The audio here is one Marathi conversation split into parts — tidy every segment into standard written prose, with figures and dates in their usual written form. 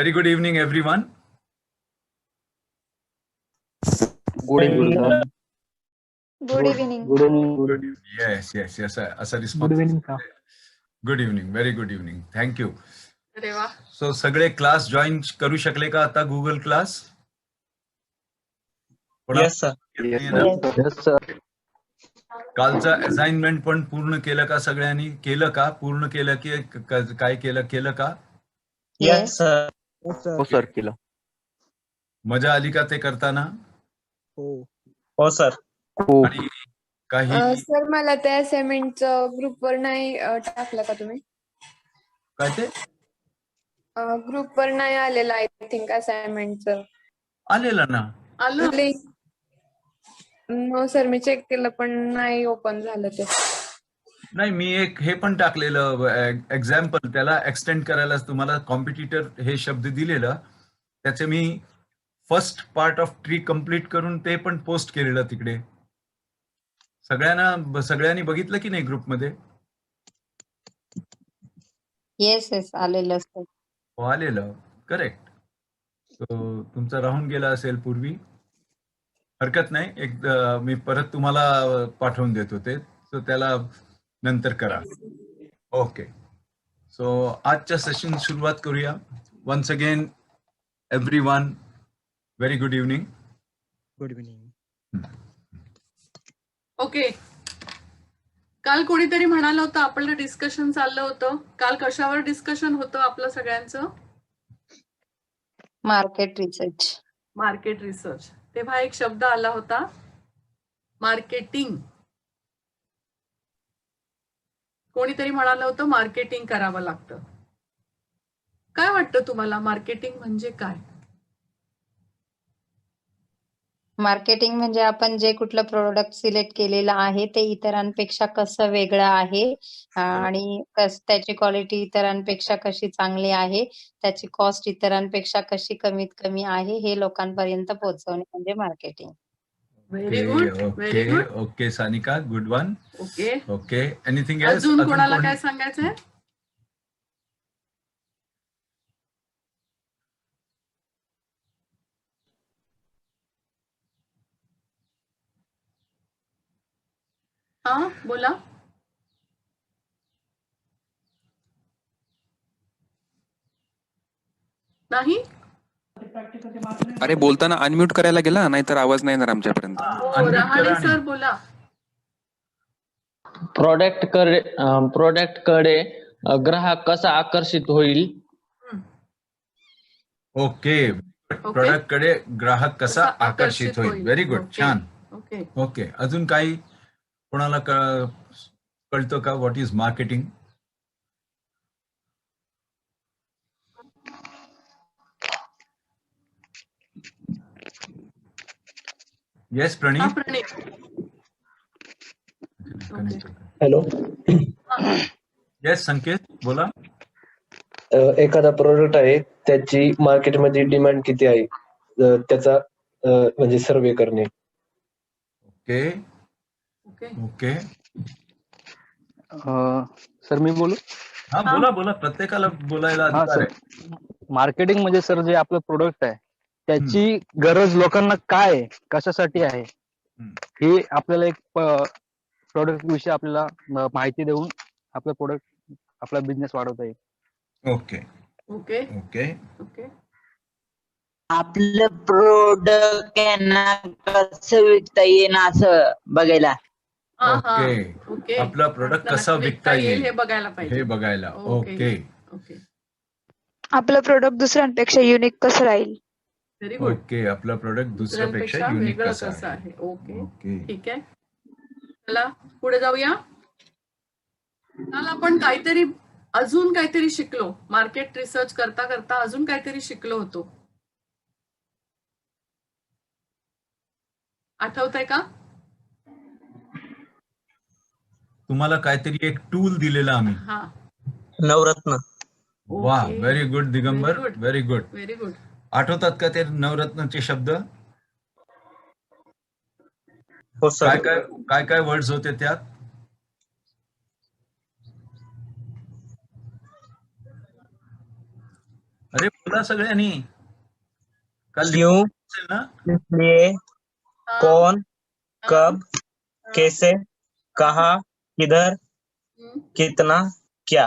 Very good evening, everyone. Good evening. Good evening. Good evening. Yes. Asa response. Good evening, sir. Good evening. Very good evening. Thank you. अरे वा. So सगळे क्लास जॉईन करू शकले का आता Google class? Yes, sir. Yes, sir. कालचा असाइनमेंट पण पूर्ण केलं का सगळ्यांनी? केलं का? पूर्ण केलं की काय केलं का? Yes, sir. हो सर केलं. मजा आली का ते करताना? हो sir. हो. आणि काही सर मला त्या असाइनमेंटचं ग्रुपवर नाही टाकलं का तुम्ही? काय ते ग्रुपवर नाही आलेलं आय थिंक असाइनमेंटचं आलेलं ना? आलं. लिंक. नो सर मी चेक केलं पण नाही ओपन झालं ते. नाही, मी एक हे पण टाकलेलं एक्झाम्पल, त्याला एक्सटेंड करायला तुम्हाला कॉम्पिटिटर हे शब्द दिलेलं, त्याचे मी first part of tree complete करून ते पण पोस्ट केलेलं तिकडे. सगळ्यांनी बघितलं की नाही ग्रुपमध्ये? येस आलेलं सर. हो, आलेलं. करेक्ट. तुमचं राहून गेला असेल पूर्वी, हरकत नाही. एकदा मी परत तुम्हाला पाठवून देतो ते, सो त्याला नंतर करा. ओके. सो आजच्या सेशन सुरुवात करूया. Once again everyone, very good evening. Good evening. Okay. काल कोणीतरी म्हणालं होतं आपलं डिस्कशन चाललं होतं. काल कशावर डिस्कशन होतं आपलं सगळ्यांचं? Market research. Market research. तेव्हा एक शब्द आला होता, मार्केटिंग. कोणीतरी म्हणालं होतं मार्केटिंग करावं लागतं. काय वाटतं तुम्हाला मार्केटिंग म्हणजे काय? मार्केटिंग म्हणजे आपण जे कुठलं प्रोडक्ट सिलेक्ट केलेलं आहे ते इतरांपेक्षा कसं वेगळं आहे आणि त्याची क्वालिटी इतरांपेक्षा कशी चांगली आहे, त्याची कॉस्ट इतरांपेक्षा कशी कमीत कमी आहे हे लोकांपर्यंत पोहोचवणे म्हणजे marketing. Very good, very okay. Good. Okay Sanika, good one. Okay. Okay. Anything else? अजून कोणाला काय सांगायचंय? हा बोला. नाही. अरे बोलताना अनम्यूट करायला गेला, नाहीतर आवाज नाही येणार आमच्यापर्यंत. हो, रहाणे सर बोला. प्रोडक्ट कडे ग्राहक कसा आकर्षित होईल? ओके. प्रोडक्ट कडे ग्राहक कसा आकर्षित होईल. Very good. ओके. छान. ओके. ओके. अजून काही कोणाला कळतं का व्हॉट इज मार्केटिंग? येस प्रणीत. हा, प्रणीत. Hello. येस संकेत, बोला. एखादा प्रोडक्ट आहे त्याची मार्केटमध्ये डिमांड किती आहे त्याचा म्हणजे सर्वे करणे. ओके. ओके. ओके. सर मी बोलू? हा बोला. प्रत्येकाला बोलायला हा अधिकार सर. आहे. मार्केटिंग म्हणजे सर जे आपलं प्रोडक्ट आहे त्याची गरज लोकांना काय आहे, कशासाठी आहे हे आपल्याला एक प्रोडक्ट विषयी आपल्याला माहिती देऊन आपलं प्रोडक्ट आपला बिझनेस वाढवता येईल. ओके. ओके. ओके. ओके. आपलं प्रोडक्ट यांना कसं विकता येईल असं बघायला. ओके. ओके. आपला प्रोडक्ट कसा विकता येईल हे बघायला पाहिजे. हे बघायला. ओके. ओके. आपलं प्रोडक्ट दुसऱ्यांपेक्षा युनिक कसं राहील? Very good. ओके. आपला प्रोडक्ट दुसऱ्यापेक्षा युनिक वेगळं कसा कसं आहे. आहे. ओके. ओके. ठीक आहे. चला पुढे जाऊया. काल आपण अजून काहीतरी शिकलो. मार्केट रिसर्च करता अजून काहीतरी शिकलो होतो. आठवतंय का? तुम्हाला काहीतरी एक टूल दिलेला आम्ही. हा. नवरत्न. वा, very good Digambar. Very good. Very good. आठवतात का ते नवरत्नचे शब्द? हो सर. काय वर्ड्स होते त्यात? अरे बोला सगळ्यांनी. काल क्यों, असेल ना? इसलिए, हा, कौन, हा, कब, हा, कैसे, कहाँ, किधर, हम्म, कितना, क्या.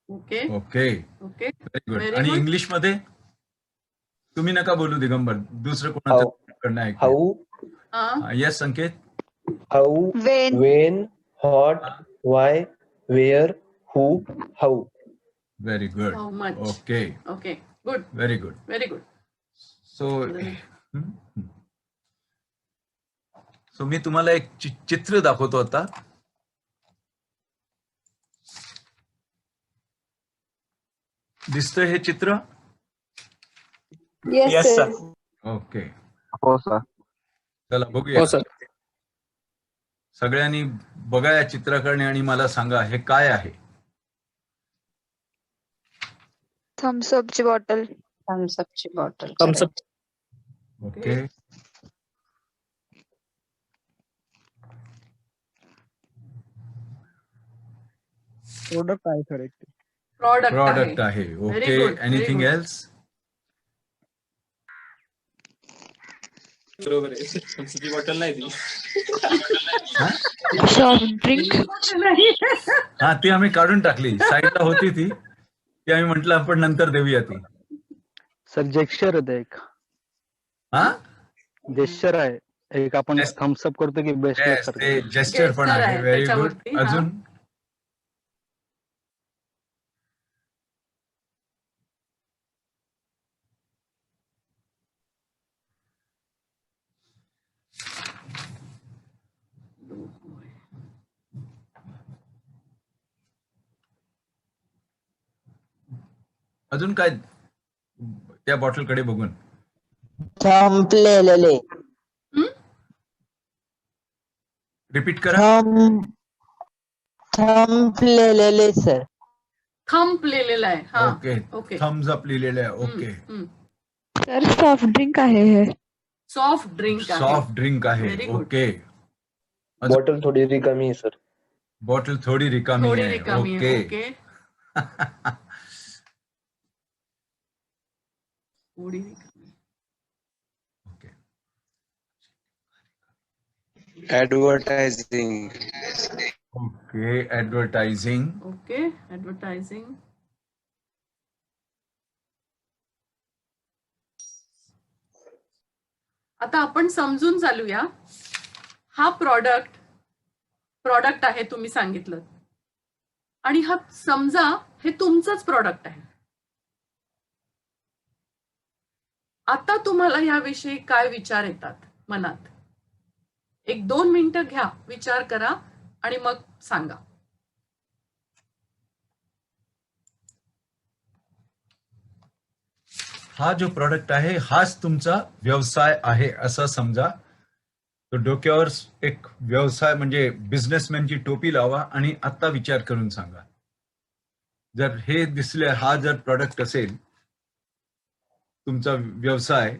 Okay okay, okay very good. Very आणि गुड. इंग्लिश मध्ये तुम्ही नका बोलू दिगंबर, दुसरं हाऊ कोणाचं ऐकूया. हाऊ हा, yes Sanket. How When when what why where who how. Very good. How much. Okay, okay good very good. Very good. So मी तुम्हाला एक चित्र दाखवतो आता. दिसतंय हे चित्र? yes Yes, sir. sir. Okay, हो सर. चला बघूया. हो सर. सगळ्यांनी बघा या चित्राकडे आणि मला सांगा हे काय आहे. थम्स अपची बॉटल. Thumbs up ची bottle. Thumbs up. Okay, product आहे सर एक. प्रॉडक्ट आहे. Very okay, good, very anything good. Else? बरोबर आहे. तुमची बॉटल नाही ती. Soft drink. हा, ती आम्ही काढून टाकली. साईडला होती ती आम्ही म्हटलं आपण नंतर देऊया ती. सर जेस्चर आहे एक. हा, जेस्चर आहे एक. आपण Yes. थम्स अप करतो की बेस्ट Yes, सर. ते जेस्चर पण Gesture आहे. आहे व्हेरी गुड. त्याच्यावरती, हा. अजून अजून काय त्या बॉटलकडे बघून? संपलेले. रिपीट करा. संपलेले सर. थंब लिहिलेला आहे. हा ओके, ओके. थम्स अप लिहिलेलं आहे. ओके, सर सॉफ्ट ड्रिंक आहे हे. सॉफ्ट ड्रिंक आहे. सॉफ्ट ड्रिंक आहे. Very good. ओके, बॉटल थोडी रिकामी आहे सर. बॉटल थोडी रिकामी थोडी आहे. रिकामी आहे. ओके थोडी रिकामी. Okay, Advertising. Okay, advertising. Okay advertising. आता आपण समजून चालूया. हा प्रॉडक्ट आहे तुम्ही सांगितलं, आणि हा समजा हे तुमचंच प्रॉडक्ट आहे. आता तुम्हाला याविषयी काय विचार येतात मनात? 1-2 मिनिटं घ्या, विचार करा आणि मग सांगा. हा जो प्रॉडक्ट आहे हाच तुमचा व्यवसाय आहे असं समजा. तो डोक्यावर एक व्यवसाय म्हणजे बिझनेसमॅनची टोपी लावा आणि आता विचार करून सांगा. जर हे दिसले, हा जर प्रॉडक्ट असेल तुमचा व्यवसाय,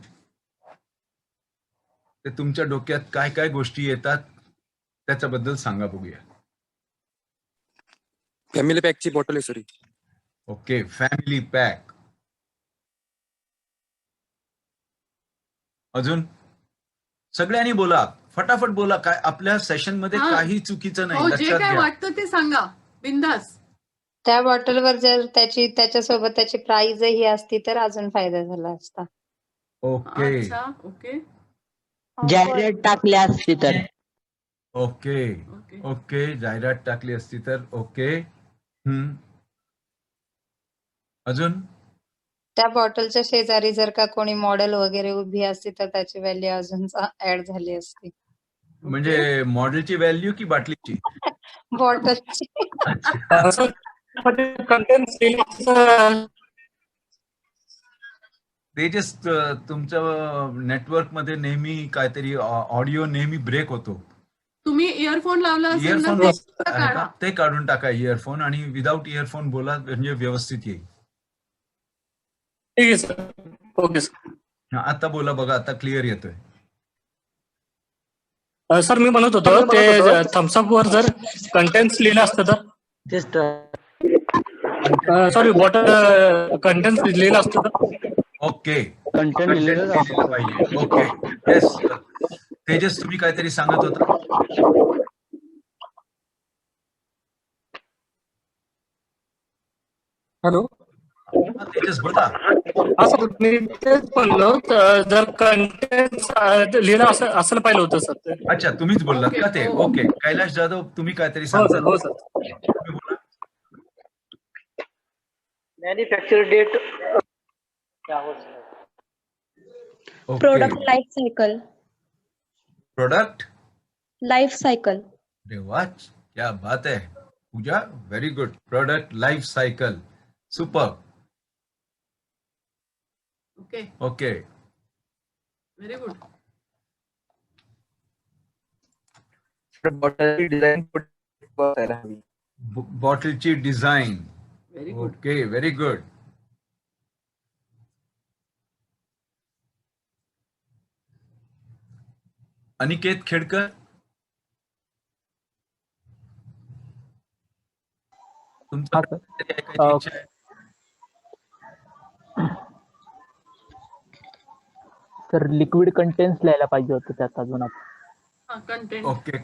तर तुमच्या डोक्यात काय काय गोष्टी येतात त्याच्याबद्दल सांगा बघूया. फॅमिली पॅकची बॉटल आहे सर. Okay, family pack. अजून सगळ्यांनी बोला, फटाफट बोला. काय आपल्या सेशन मध्ये हा. काही चुकीचं नाही, हो, जे लक्षात काय घ्या. वाटतं ते सांगा बिंदास. त्या बॉटलवर जर त्याच्यासोबत त्याची प्राइसही असती तर अजून फायदा झाला असता. ओके, अच्छा ओके जाहिरात टाकली असती तर. Okay, okay. ओके, जाहिरात टाकली असती तर. ओके, अजून त्या बॉटलच्या शेजारी जर का कोणी मॉडेल वगैरे उभी असती तर त्याची व्हॅल्यू अजून ऍड झाली असती. म्हणजे मॉडेलची व्हॅल्यू की बाटलीची? बॉटलची. ते जस्ट तुमच्या नेटवर्क मध्ये नेहमी काहीतरी ऑडिओ नेहमी ब्रेक होतो. तुम्ही इयरफोन लावला असेल ना, इयरफोन ते काढा. ते काढून टाका इयरफोन, आणि विदाउट इयरफोन बोला म्हणजे व्यवस्थित येईल. ठीक आहे सर. Okay sir. हा, आता बोला बघा, आता क्लिअर येतोय. सर मी म्हणत होतो ते थम्सअप वर जर कंटेंट्स लिहिलं असतं तर. सॉरी बॉटल कंटेंट लिहिलेलं असतं तर ओके कंटेंट लिहिलेलं असतं सर. पाहिजे. ओके येस तेजस तुम्ही काहीतरी सांगत होता. हॅलो हा, तेजस बोला. हा सर मी तेच म्हणलो जर कंटेंट लिहिलं असं पाहिलं होतं सर ते. अच्छा तुम्हीच बोललात ओके, का ते. हो. ओके कैलाश जाधव तुम्ही काहीतरी हो सांगता. सर हो सर. तुम्ही बोला. Manufacture date okay product life cycle. Product. Life cycle. अरे वाह क्या बात है Pooja very good. Product life cycle super. Okay okay very good. बॉटलची डिझाईन असायला हवी. बॉटलची design. Very good. Okay very good. Aniket Khedkar तुमचं हा सर. काहीतरी ऐकायची इच्छा आहे? तर लिक्विड कंटेन्स लिहायला पाहिजे होतं त्यात अजून आपण. हा कंटेंट ओके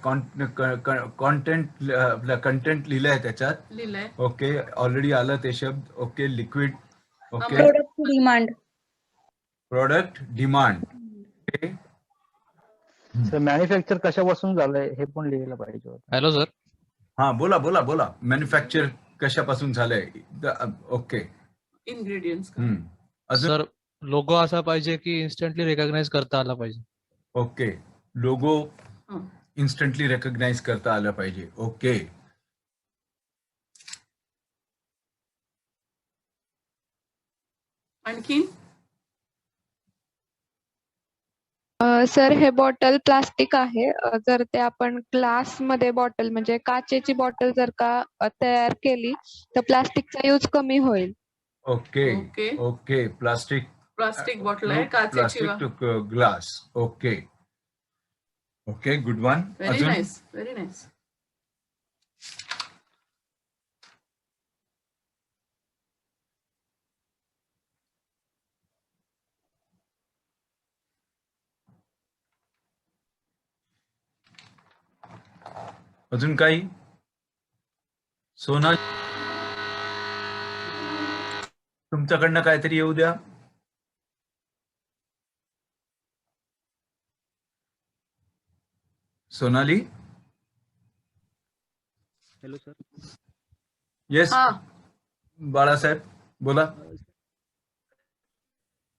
कंटेंट लिहिलंय त्याच्यात. लिहिलंय. ओके ऑलरेडी आलं ते शब्द. Okay liquid. Okay product demand. Product demand. Okay तर मॅन्युफॅक्चर कशापासून झालंय हे पण लिहायला पाहिजे होतं. Hello sir. हा बोला बोला बोला. मॅन्युफॅक्चर कशापासून झालंय. Okay ingredients. अजून सर लोगो असा पाहिजे की इन्स्टंटली रेकॉग्नाइज करता आला पाहिजे. ओके लोगो हं. इन्स्टंटली रेकग्नाइज करता आलं पाहिजे. ओके आणखीन सर हे बॉटल प्लास्टिक आहे. जर ते आपण ग्लास मध्ये बॉटल म्हणजे काचेची बॉटल जर का तयार केली तर प्लास्टिकचा यूज कमी होईल. Okay okay. Okay plastic plastic bottle आहे काचेची. Plastic to glass. Okay okay good one. Very अजून नाईस व्हेरी नाईस. अजून काही. सोना तुमच्याकडनं काहीतरी येऊ द्या. सोनाली. Hello sir. येस हा बाळासाहेब बोला.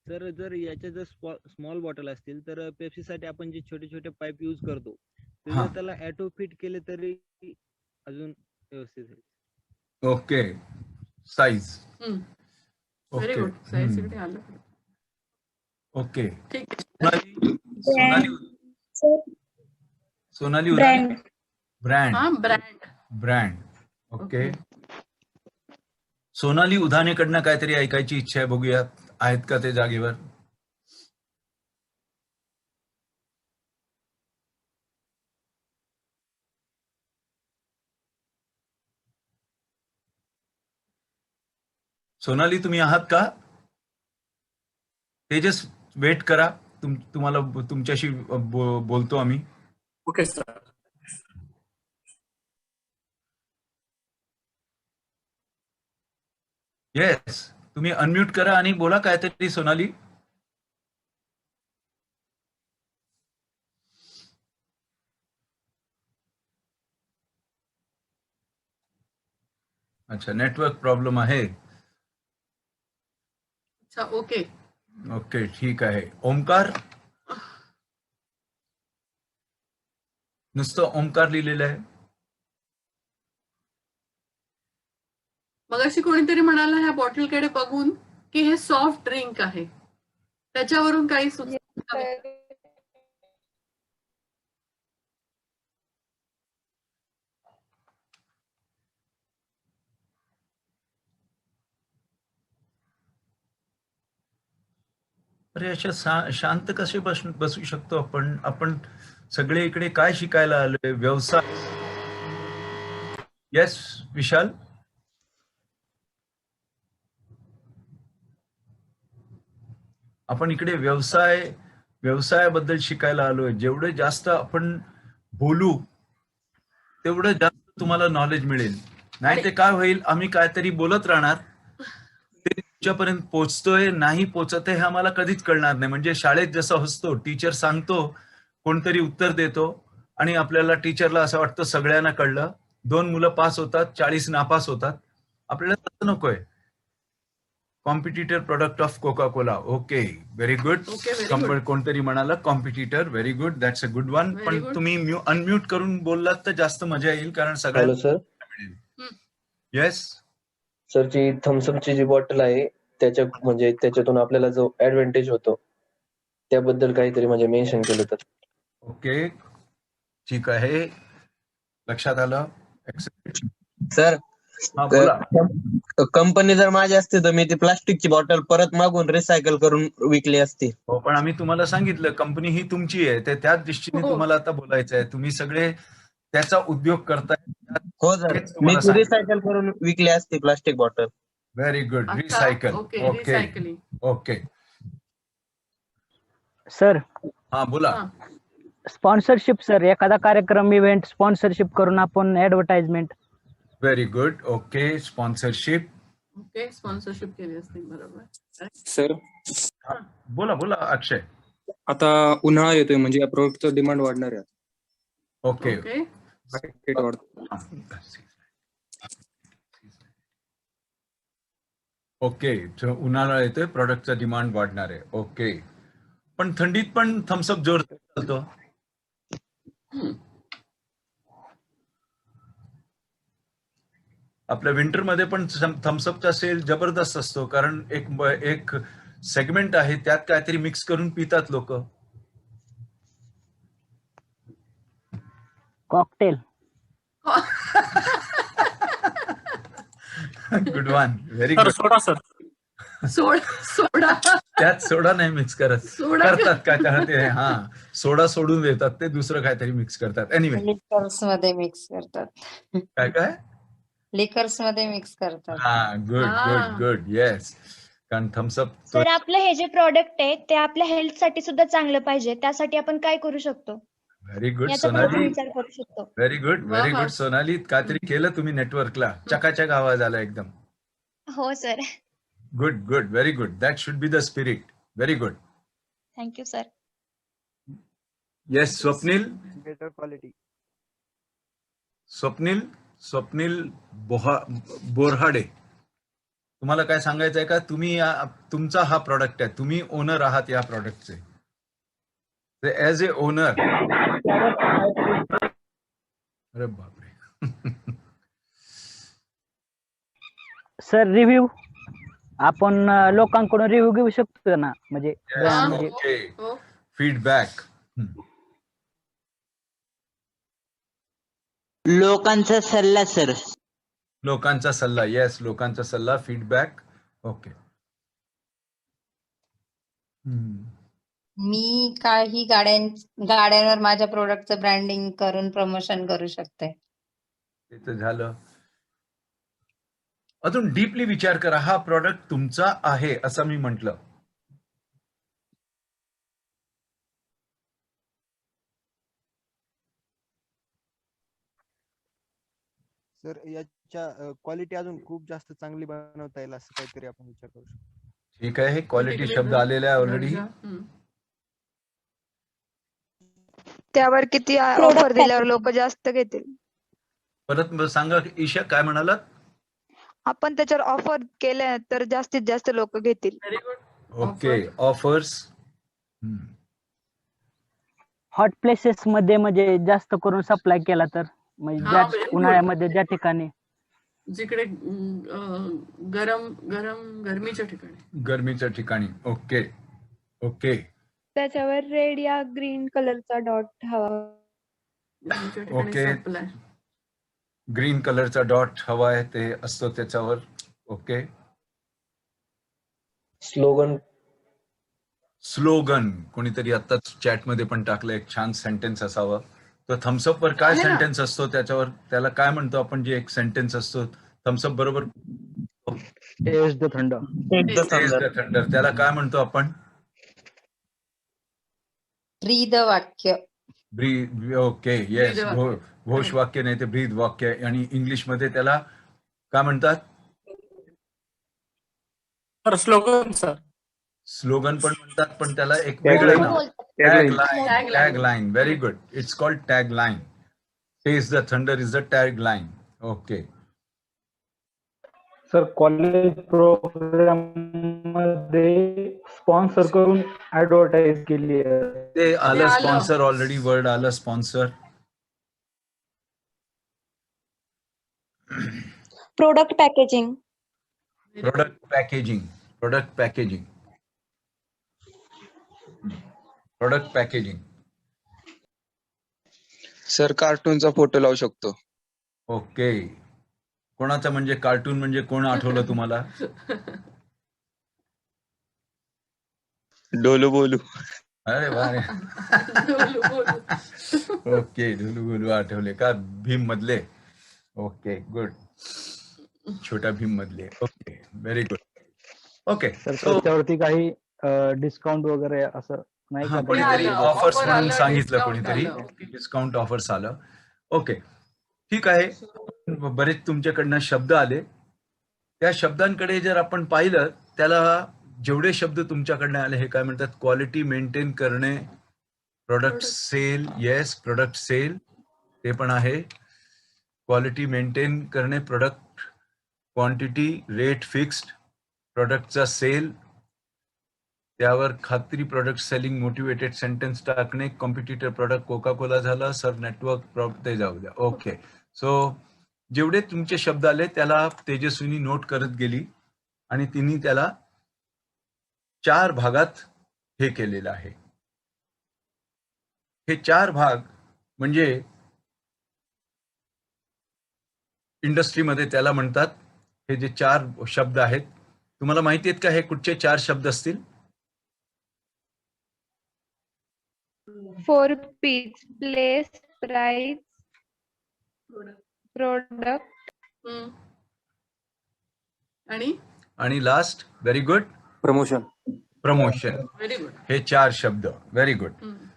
सर जर याच्या जर स्मॉल बॉटल असतील तर पेप्सीसाठी आपण जे छोटे छोटे पाईप यूज करतो ते हा. जर त्याला ॲटो फिट केले तरी अजून व्यवस्थित होईल. Okay size. Very okay good. Size आलं. ओके ठीक आहे. सोनाली सोनाली ब्रँड. ब्रँड हा ब्रँड. ब्रँड. ओके सोनाली उधानेकडनं काहीतरी ऐकायची इच्छा आहे. बघूया आहेत का ते जागेवर. सोनाली तुम्ही आहात का. तेजस वेट करा. तुम्हाला तुमच्याशी बोलतो आम्ही. Okay sir. येस तुम्ही अनम्यूट करा आणि बोला काहीतरी सोनाली. अच्छा नेटवर्क प्रॉब्लेम आहे. अच्छा ओके. ओके ठीक आहे. ओमकार. नुसतं ओमकार लिहिलेलं आहे. मगाशी कोणीतरी म्हणाला ह्या बॉटलकडे बघून की हे सॉफ्ट ड्रिंक आहे. त्याच्यावरून काही सुचत. अरे अशा शांत कसे बसू शकतो आपण. आपण सगळे इकडे काय शिकायला आलोय. व्यवसाय. येस विशाल. आपण इकडे व्यवसायाबद्दल शिकायला आलोय. जेवढे जास्त आपण बोलू तेवढं जास्त तुम्हाला नॉलेज मिळेल. नाही ते काय होईल, आम्ही काहीतरी बोलत राहणार, ते तुमच्यापर्यंत पोहोचतोय नाही पोहोचत आहे हे आम्हाला कधीच कळणार नाही. म्हणजे शाळेत जसं असतो, टीचर सांगतो, कोणतरी उत्तर देतो आणि आपल्याला टीचरला असं वाटतं सगळ्यांना कळलं. 2 मुलं पास होतात, 40 नापास होतात. आपल्याला तसं नकोय. Competitor product of Coca Cola. Okay, very good. कोणतरी म्हणाला competitor. Very good, that's a good one. Very पण good. तुम्ही अनम्यूट करून बोललात तर जास्त मजा येईल, कारण हॅलो सगळ्यांना सर. मिळेल. येस. सर, जी थम्सअपची जी बॉटल आहे त्याच्यातून आपल्याला जो ऍडव्हान्टेज होतो त्याबद्दल काहीतरी म्हणजे मेन्शन केलं तर. ओके, ठीक आहे, लक्षात आलं. सर, हा बोला. कंपनी जर माझी असते तर मी ती प्लास्टिकची बॉटल परत मागून रिसायकल करून विकली असती. हो, पण आम्ही तुम्हाला सांगितलं कंपनी ही तुमची आहे, ते त्याच दृष्टीने हो. तुम्हाला आता बोलायचं आहे. तुम्ही सगळे त्याचा उद्योग करताय. हो सर, हेच मी तुम्हाला ती सांगितलं. रिसायकल करून विकली असती प्लास्टिक बॉटल. Very good. अच्छा, recycle. Okay, okay recycling. Okay. Sir, हा बोला. हा. स्पॉन्सरशिप सर, एखादा कार्यक्रम इव्हेंट स्पॉन्सरशिप करून आपण advertisement. Very good. Okay, sponsorship. Okay, sponsorship केली असते, बरोबर. सर, बोला बोला अक्षय. आता उन्हाळा येतोय म्हणजे या प्रोडक्टचं डिमांड वाढणार आहे. ओके. ओके, मार्केट वाढतं. ओके, उन्हाळा येतोय, प्रॉडक्टचा डिमांड वाढणार आहे. ओके, पण थंडीत पण थम्सअप जोर चालतो. आपल्या विंटर मध्ये पण थम्सअपचा सेल जबरदस्त असतो, कारण एक सेगमेंट आहे त्यात काहीतरी मिक्स करून पितात लोक. Cocktail. Good one. Very sir, good. Soda sir. Soda. त्यात सोडा नाही मिक्स करत. सोडा करतात काय ते, हा सोडा सोडून देतात, ते दुसरं काहीतरी मिक्स करतात. एनिवे, लिकर्स मध्ये मिक्स करतात. काय लिकर्स मध्ये मिक्स करतात. हा, गुड गुड गुड. येस, कारण थम्सअप. सर, आपलं हे जे प्रॉडक्ट आहे ते आपल्या हेल्थ साठी सुद्धा चांगलं पाहिजे, त्यासाठी आपण काय करू शकतो व्हेरी गुड याचा पण आपण सोनाली. विचार करू शकतो. व्हेरी गुड वा, वा. सोनाली, काहीतरी केलं तुम्ही नेटवर्कला. चकाचक आवाज आला एकदम. हो sir. Good good. Very good. That should be the spirit. Very good. Thank you sir. Yes, Swapnil. Better quality. Swapnil Borhade, तुम्हाला काय सांगायचं आहे का? तुम्ही तुमचा हा प्रॉडक्ट आहे, तुम्ही ओनर आहात या प्रॉडक्टचे. As a owner. अरे बापरे. सर, रिव्ह्यू आपण लोकांकडून रिव्ह्यू घेऊ शकतो ना, म्हणजे ओके, फीडबॅक. लोकांचा सल्ला सर. लोकांचा सल्ला. येस, लोकांचा सल्ला, फीडबॅक. ओके. मी काही गाड्यांवर माझ्या प्रोडक्टचं ब्रँडिंग करून प्रमोशन करू शकते. ते तर झालं. अजून डीपली विचार करा. हा प्रॉडक्ट तुमचा आहे असं मी म्हटलं. सर, याच्या क्वालिटी अजून खूप जास्त चांगली बनवता येईल असं काहीतरी आपण विचार करू शकतो. ठीक आहे, क्वालिटी शब्द आलेला आहे ऑलरेडी. त्यावर किती ऑफर दिल्यावर लोक जास्त घेतील. परत सांगा ईशा, काय म्हणालात? आपण त्याच्यावर ऑफर केल्या तर जास्तीत जास्त लोक घेतील. Very good. Okay, offers. Hot places मध्ये म्हणजे जास्त करून सप्लाय केला तर, म्हणजे हा, very good. उन्हाळ्यामध्ये ज्या ठिकाणी जिकडे गरमीच्या ठिकाणी. गरमीच्या ठिकाणी. ओके ओके त्याच्यावर रेड या ग्रीन कलरचा डॉट हवा. गरमीच्या ठिकाणी ओके. supply. ग्रीन कलरचा डॉट हवा आहे, ते असतो त्याच्यावर. ओके. स्लोगन कोणीतरी आता चॅट मध्ये पण टाकलं, एक छान सेंटेन्स असावं. तर थम्सअप वर काय आहे ना. सेंटेन्स असतो त्याच्यावर, त्याला काय म्हणतो आपण? जे एक सेंटेन्स असतो थम्सअप बरोबर, टेस्ट द थंडर. थंडर, त्याला काय म्हणतो आपण? ब्रीद वाक्य. ब्रीद, ओके, येस. ब्रीद वाक्य. घोष वाक्य नाही ते ब्रीद वाक्य. आणि इंग्लिश मध्ये त्याला काय म्हणतात? Sir slogan sir. स्लोगन पण म्हणतात, पण त्याला एक वेगळं नाव. Tag line. Very good. It's called tag line. Chase the thunder is the tagline. Okay. Sir college program मध्ये स्पॉन्सर करून ऍडव्हर्टाइज केली आहे. ते आलं आलं. स्पॉन्सर, ऑलरेडी वर्ड आलं sponsor. Product packaging. Product packaging. Product packaging. Product packaging. Sir कार्टूनचा फोटो लावू शकतो. ओके. कोणाचा म्हणजे कार्टून म्हणजे कोण आठवलं तुम्हाला? डोलू बोलू. अरे वा. ओके, ढुलू गुलू आठवले का? भीम मधले. Okay, good. छोटा भीम मधले. Okay, very good. ओके. तर त्याच्यावरती काही डिस्काउंट वगैरे असं नाही का? कोणीतरी आलं, ऑफर्स offer म्हणून आलं, सांगितलं, discount कोणीतरी आलं. डिस्काउंट ऑफर्स आलं. ओके, ठीक आहे. बरेच तुमच्याकडनं शब्द आले. त्या शब्दांकडे जर आपण पाहिलं, त्याला जेवढे शब्द तुमच्याकडनं आले हे काय म्हणतात? क्वालिटी मेंटेन करणे, product sale. Yes, product sale ते पण आहे. क्वालिटी मेंटेन करणे, प्रोडक्ट क्वांटिटी, रेट फिक्स्ड, प्रोडक्टचा सेल, त्यावर खात्री, प्रोडक्ट सेलिंग, मोटिवेटेड सेंटेन्स टाकणे, कॉम्पिटिटर प्रोडक्ट कोका कोला झाला, सर नेटवर्क, ते जाऊ द्या. ओके. सो जेवढे तुमचे शब्द आले त्याला तेजस्विनी नोट करत गेली आणि तिने त्याला 4 भागात हे केलेलं आहे. हे 4 भाग म्हणजे इंडस्ट्रीमध्ये त्याला म्हणतात, हे जे 4 शब्द आहेत, तुम्हाला माहिती आहेत का हे कुठचे 4 शब्द असतील? 4 P's: प्लेस, प्राइस, प्रोडक्ट आणि last, very good, promotion. Very good. हे 4 शब्द. Very good.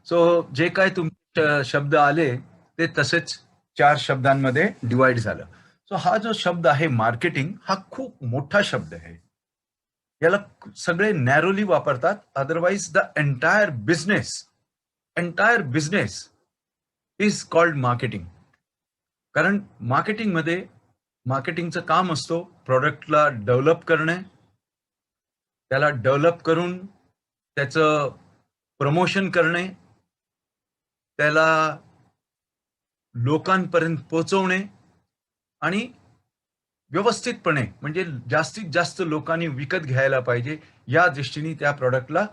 सो जे काय तुमचे शब्द आले ते तसेच 4 शब्दांमध्ये डिवाइड झालं. सो हा जो शब्द आहे मार्केटिंग, हा खूप मोठा शब्द आहे. याला सगळे नॅरोली वापरतात. Otherwise the entire business is called marketing. कारण मार्केटिंगचं काम असतो प्रोडक्टला डेव्हलप करणे, त्याला डेव्हलप करून त्याचं प्रमोशन करणे, त्याला लोकांपर्यंत पोहोचवणे आणि व्यवस्थितपणे म्हणजे जास्तीत जास्त लोकांनी विकत घ्यायला पाहिजे या दृष्टीने त्या प्रॉडक्टला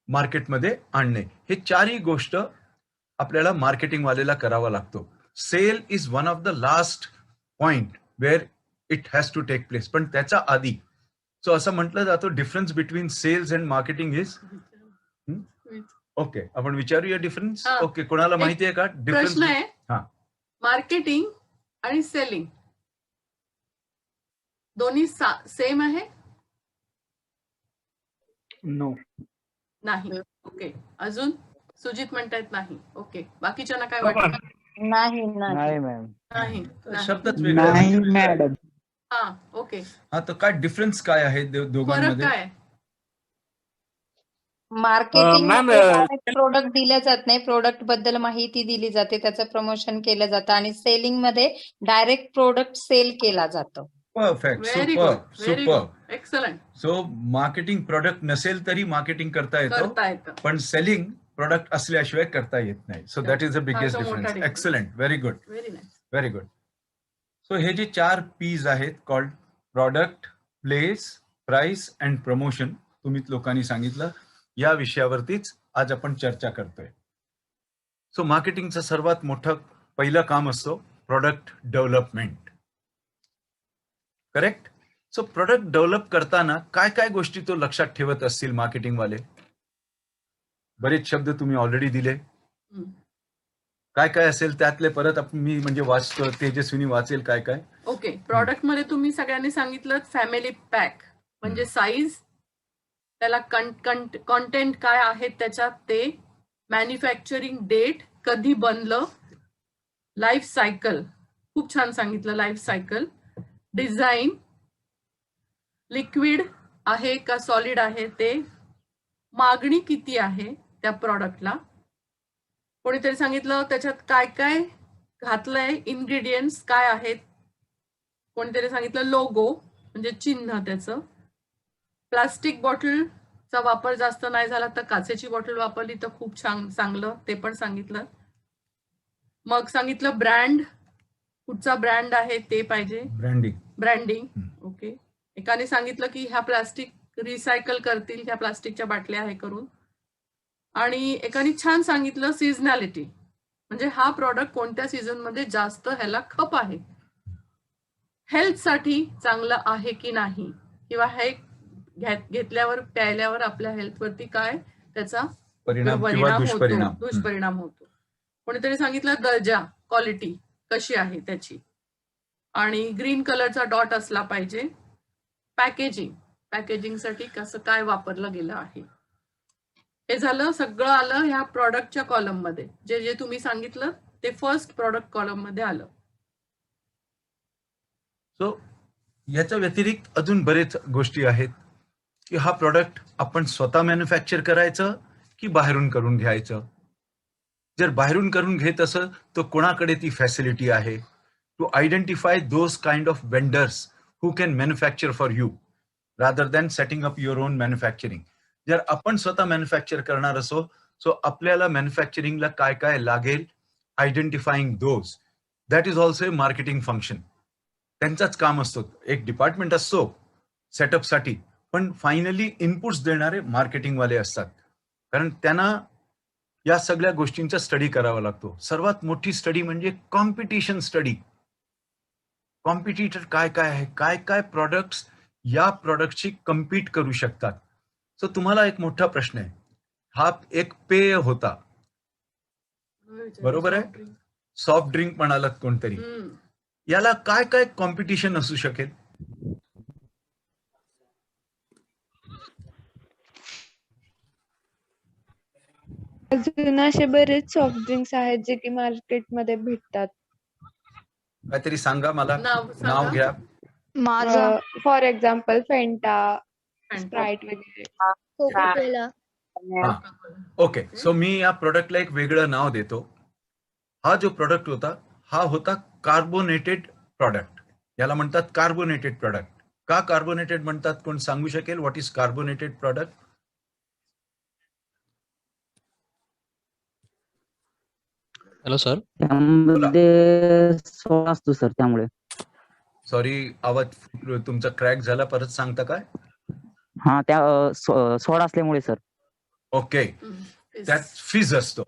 मार्केटमध्ये आणणे. हे 4ही गोष्ट आपल्याला मार्केटिंग वालेला करावा लागतो. Sale is one of the last point where it has to take place. पण त्याच्या आधी सो असं म्हटलं जातं difference between sales and marketing is. Okay, आपण विचारूया डिफरन्स. ओके, कोणाला माहिती आहे का डिफरन्स? प्रश्न आहे, मार्केटिंग आणि सेलिंग दोन्ही सेम आहे? नो. नाही. ओके, अजून सुजित म्हणतायत नाही. ओके, बाकीच्यांना काय वाटतं? नाही नाही मॅम. नाही. शब्दच वेगळे आहेत. नाही मॅडम. ओके, हा, तर काय डिफरन्स काय आहे फरक दोघांमध्ये? काय? मार्केटिंग मॅम, प्रोडक्ट दिले जात नाही, प्रोडक्ट बद्दल माहिती दिली जाते, त्याचं प्रमोशन केलं जातं. आणि सेलिंग मध्ये डायरेक्ट प्रोडक्ट सेल केला जातो. Perfect. Very super good, very super. Good, excellent. So marketing product नसेल तरी मार्केटिंग करता येतो, करता येतं. पण सेलिंग प्रोडक्ट असल्याशिवाय करता येत नाही. So that is the biggest हा, तो मोठा difference. difference. Excellent, very good, very nice. Very good. So हे जे 4 P's आहेत, called product, place, price and promotion, तुम्ही लोकांनी सांगितलं, या विषयावरतीच आज आपण चर्चा करतोय. सो मार्केटिंगचं सर्वात मोठं पहिलं काम असतो product development. Correct? So product develop करताना काय काय गोष्टी तो लक्षात ठेवत असतील मार्केटिंग वाले? बरेच शब्द तुम्ही ऑलरेडी दिले. काय काय असेल त्यातले परत मी म्हणजे वाचतो, तेजस्विनी वाचेल काय काय. ओके, प्रॉडक्ट मध्ये तुम्ही सगळ्यांनी सांगितलं फॅमिली पॅक म्हणजे साईज, त्याला कंटेंट काय आहेत त्याच्यात ते, मॅन्युफॅक्चरिंग डेट, कधी बनलं, लाईफ सायकल, खूप छान सांगितलं लाईफ सायकल, डिझाईन, लिक्विड आहे का सॉलिड आहे ते, मागणी किती आहे त्या प्रॉडक्टला, कोणीतरी सांगितलं त्याच्यात काय काय घातलंय, इन्ग्रेडियंट्स काय आहेत, कोणीतरी सांगितलं लोगो म्हणजे चिन्ह त्याचं, प्लास्टिक बॉटलचा वापर जास्त नाही झाला तर काचेची बॉटल वापरली तर खूप छान चांगलं, ते पण सांगितलं. मग सांगितलं ब्रँड, कुठचा ब्रँड आहे ते पाहिजे, ब्रँडिंग. ओके. एकाने सांगितलं की ह्या प्लास्टिक रिसायकल करतील, ह्या प्लास्टिकच्या बाटल्या आहे करून. आणि एकाने छान सांगितलं सीझनॅलिटी, म्हणजे हा प्रॉडक्ट कोणत्या सीझन मध्ये जास्त ह्याला खप आहे, हेल्थसाठी चांगलं आहे की नाही, किंवा हे घेतल्यावर प्यायल्यावर आपल्या हेल्थवरती काय त्याचा दुष्परिणाम होतो. कोणीतरी सांगितलं दर्जा, क्वालिटी कशी आहे त्याची, आणि ग्रीन कलरचा डॉट असला पाहिजे. पॅकेजिंगसाठी कसं काय वापरलं गेलं आहे. हे झालं, सगळं आलं ह्या प्रॉडक्टच्या कॉलम मध्ये. जे जे तुम्ही सांगितलं ते फर्स्ट प्रॉडक्ट कॉलम मध्ये आलं. सो याच्या व्यतिरिक्त अजून बरेच गोष्टी आहेत की हा प्रॉडक्ट आपण स्वतः मॅन्युफॅक्चर करायचं की बाहेरून करून घ्यायचं. जर बाहेरून करून घेत असं तर कोणाकडे ती फॅसिलिटी आहे to identify those kind of vendors who can manufacture for you rather than setting up your own manufacturing. जर आपण स्वतः मॅन्युफॅक्चर करणार असो सो आपल्याला मॅन्युफॅक्चरिंगला काय काय लागेल, identifying those, that is also A marketing function. त्यांचाच काम असतो, एक डिपार्टमेंट असतो सेटअपसाठी, पण फायनली इनपुट्स देणारे मार्केटिंगवाले असतात, कारण त्यांना या सगळ्या गोष्टींचा स्टडी करावा लागतो. सर्वात मोठी स्टडी म्हणजे कॉम्पिटिशन स्टडी. कॉम्पिटिटर काय काय आहे, काय काय प्रॉडक्ट्स या प्रॉडक्टशी कम्पीट करू शकतात. सो तुम्हाला एक मोठा प्रश्न आहे, हा एक पेय होता बरोबर आहे, सॉफ्ट ड्रिंक म्हणालात कोणतरी, याला काय काय कॉम्पिटिशन असू शकेल? अजून असे बरेच सॉफ्ट ड्रिंक्स आहेत जे की मार्केटमध्ये भेटतात. काहीतरी सांगा मला, नाव घ्या. फॉर एक्झाम्पल फेंटा, स्प्राईट वगैरे. Coca Cola. ओके. सो मी या प्रोडक्टला एक वेगळं नाव देतो. हा जो प्रोडक्ट होता हा होता कार्बोनेटेड प्रॉडक्ट. याला म्हणतात कार्बोनेटेड प्रॉडक्ट. का कार्बोनेटेड म्हणतात, कोण सांगू शकेल? What is carbonated product? Hello sir. त्यामध्ये सोडा असतो सर, त्यामुळे. सॉरी, आवाज तुमचा क्रॅक झाला, परत सांगता काय? हा, त्या सोडा असल्यामुळे सर. ओके, त्यात फिज असतो.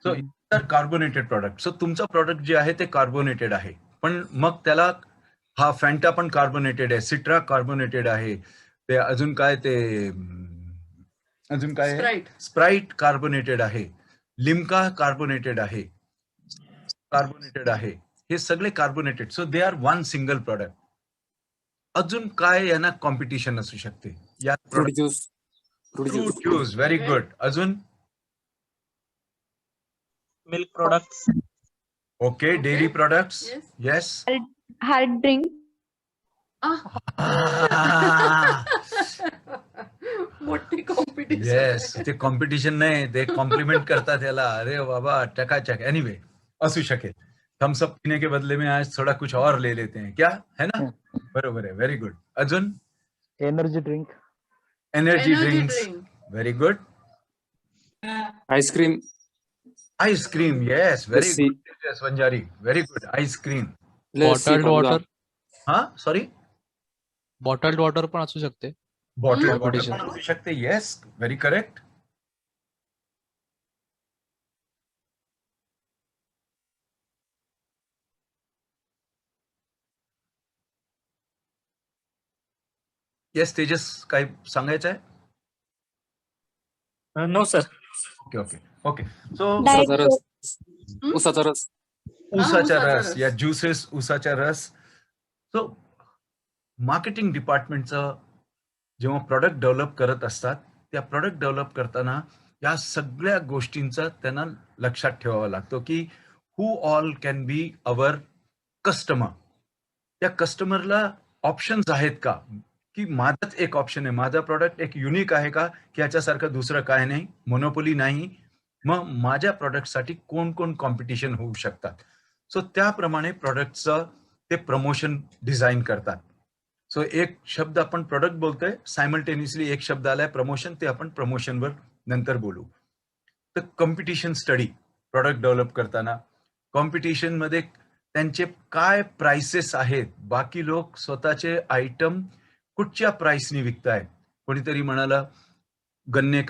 सो तर कार्बोनेटेड प्रॉडक्ट. सो तुमचं प्रॉडक्ट जे आहे ते कार्बोनेटेड आहे, पण मग त्याला हा फॅन्टा पण कार्बोनेटेड आहे, सिट्रा कार्बोनेटेड आहे, ते अजून काय, ते अजून काय, स्प्राईट कार्बोनेटेड आहे, लिम्का कार्बोनेटेड आहे, कार्बोनेटेड आहे, हे सगळे carbonated. So they are one single product. अजून काय यांना कॉम्पिटिशन असू शकते? या फ्रूट ज्यूस, व्हेरी गुड. अजून milk products. Okay, dairy products. Yes. Hard drink. मोठी कॉम्पिटिशन. येस, ते कॉम्पिटिशन नाही, ते कॉम्प्लिमेंट करतात याला. अरे बाबा, चकाचक. एनीवे, असू शकेल. थम्स अप पीने के बदले में आज थोड़ा कुछ और ले लेते हैं, क्या है ना? बरोबर आहे, व्हेरी गुड. अजून energy drink. Energy drinks, very good. Ice cream. Ice cream, yes, very good. Yes, Vanjari, very good. Ice cream. Bottled water. हा, सॉरी, बॉटल्ड वॉटर पण असू शकते. बॉटल्ड वॉटर पण असू शकते. Yes, very correct. Yes, Tejas, काय सांगायचं आहे? No sir. Okay okay okay. So उसाचा रस. ऊसाचा रस या ज्युसेस, ऊसाचा रस. सो मार्केटिंग डिपार्टमेंटचं जेव्हा प्रॉडक्ट डेव्हलप करत असतात, त्या प्रॉडक्ट डेव्हलप करताना या सगळ्या गोष्टींचा त्यांना लक्षात ठेवावा लागतो की who all can be our customer. त्या कस्टमरला ऑप्शन्स आहेत का, की माझाच एक ऑप्शन आहे, माझा प्रॉडक्ट एक युनिक आहे का, की याच्यासारखं दुसरं काय नाही, मोनोपोली नाही, मग माझ्या प्रॉडक्टसाठी कोण कोण कॉम्पिटिशन होऊ शकतात. सो त्याप्रमाणे प्रॉडक्टचं ते प्रमोशन डिझाईन करतात. सो एक शब्द आपण प्रॉडक्ट बोलतोय, सायमल्टेनियसली एक शब्द आलाय प्रमोशन, ते आपण प्रमोशनवर नंतर बोलू. तर कॉम्पिटिशन स्टडी प्रॉडक्ट डेव्हलप करताना, कॉम्पिटिशन मध्ये त्यांचे काय प्राइसेस आहेत, बाकी लोक स्वतःचे आयटम कुठच्या प्राइसनी विकताय. कोणीतरी म्हणाला गन्ने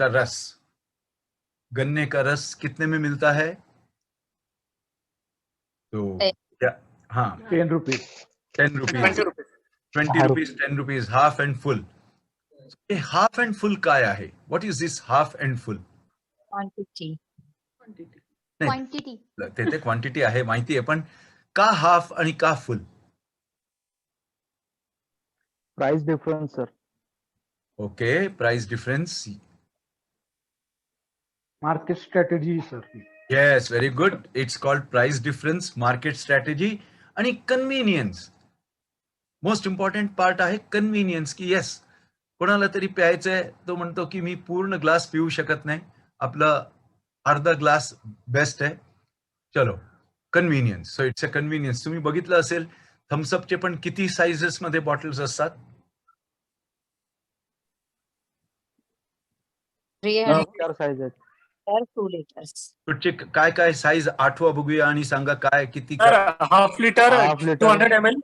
का रस कितने में मिलता है, तो हाँ 10 rupees 10 rupees 20 rupees 10 rupees half and full. Half and फुल काय आहे, what is this half and full? Quantity. Quantity. ते क्वांटिटी आहे माहिती आहे, पण का हाफ आणि का फुल? Price difference sir. Okay, price difference. Market strategy sir. Yes, very good. It's called price difference, market strategy आणि कन्व्हिनियन्स. मोस्ट इम्पॉर्टंट पार्ट आहे कन्व्हिनियन्स, की येस कोणाला तरी प्यायचंय, तो म्हणतो की मी पूर्ण ग्लास पिऊ शकत नाही, आपला अर्धा ग्लास बेस्ट आहे, चलो convenience. So it's a convenience. तुम्ही बघितलं असेल थम्सअपचे पण किती साइजेस मध्ये बॉटल्स असतात? 300 साईज आहेत. 2 liters. कुठचे काय काय साईज आठवा बघूया आणि सांगा काय किती. Half litre Half liter. 200 ml.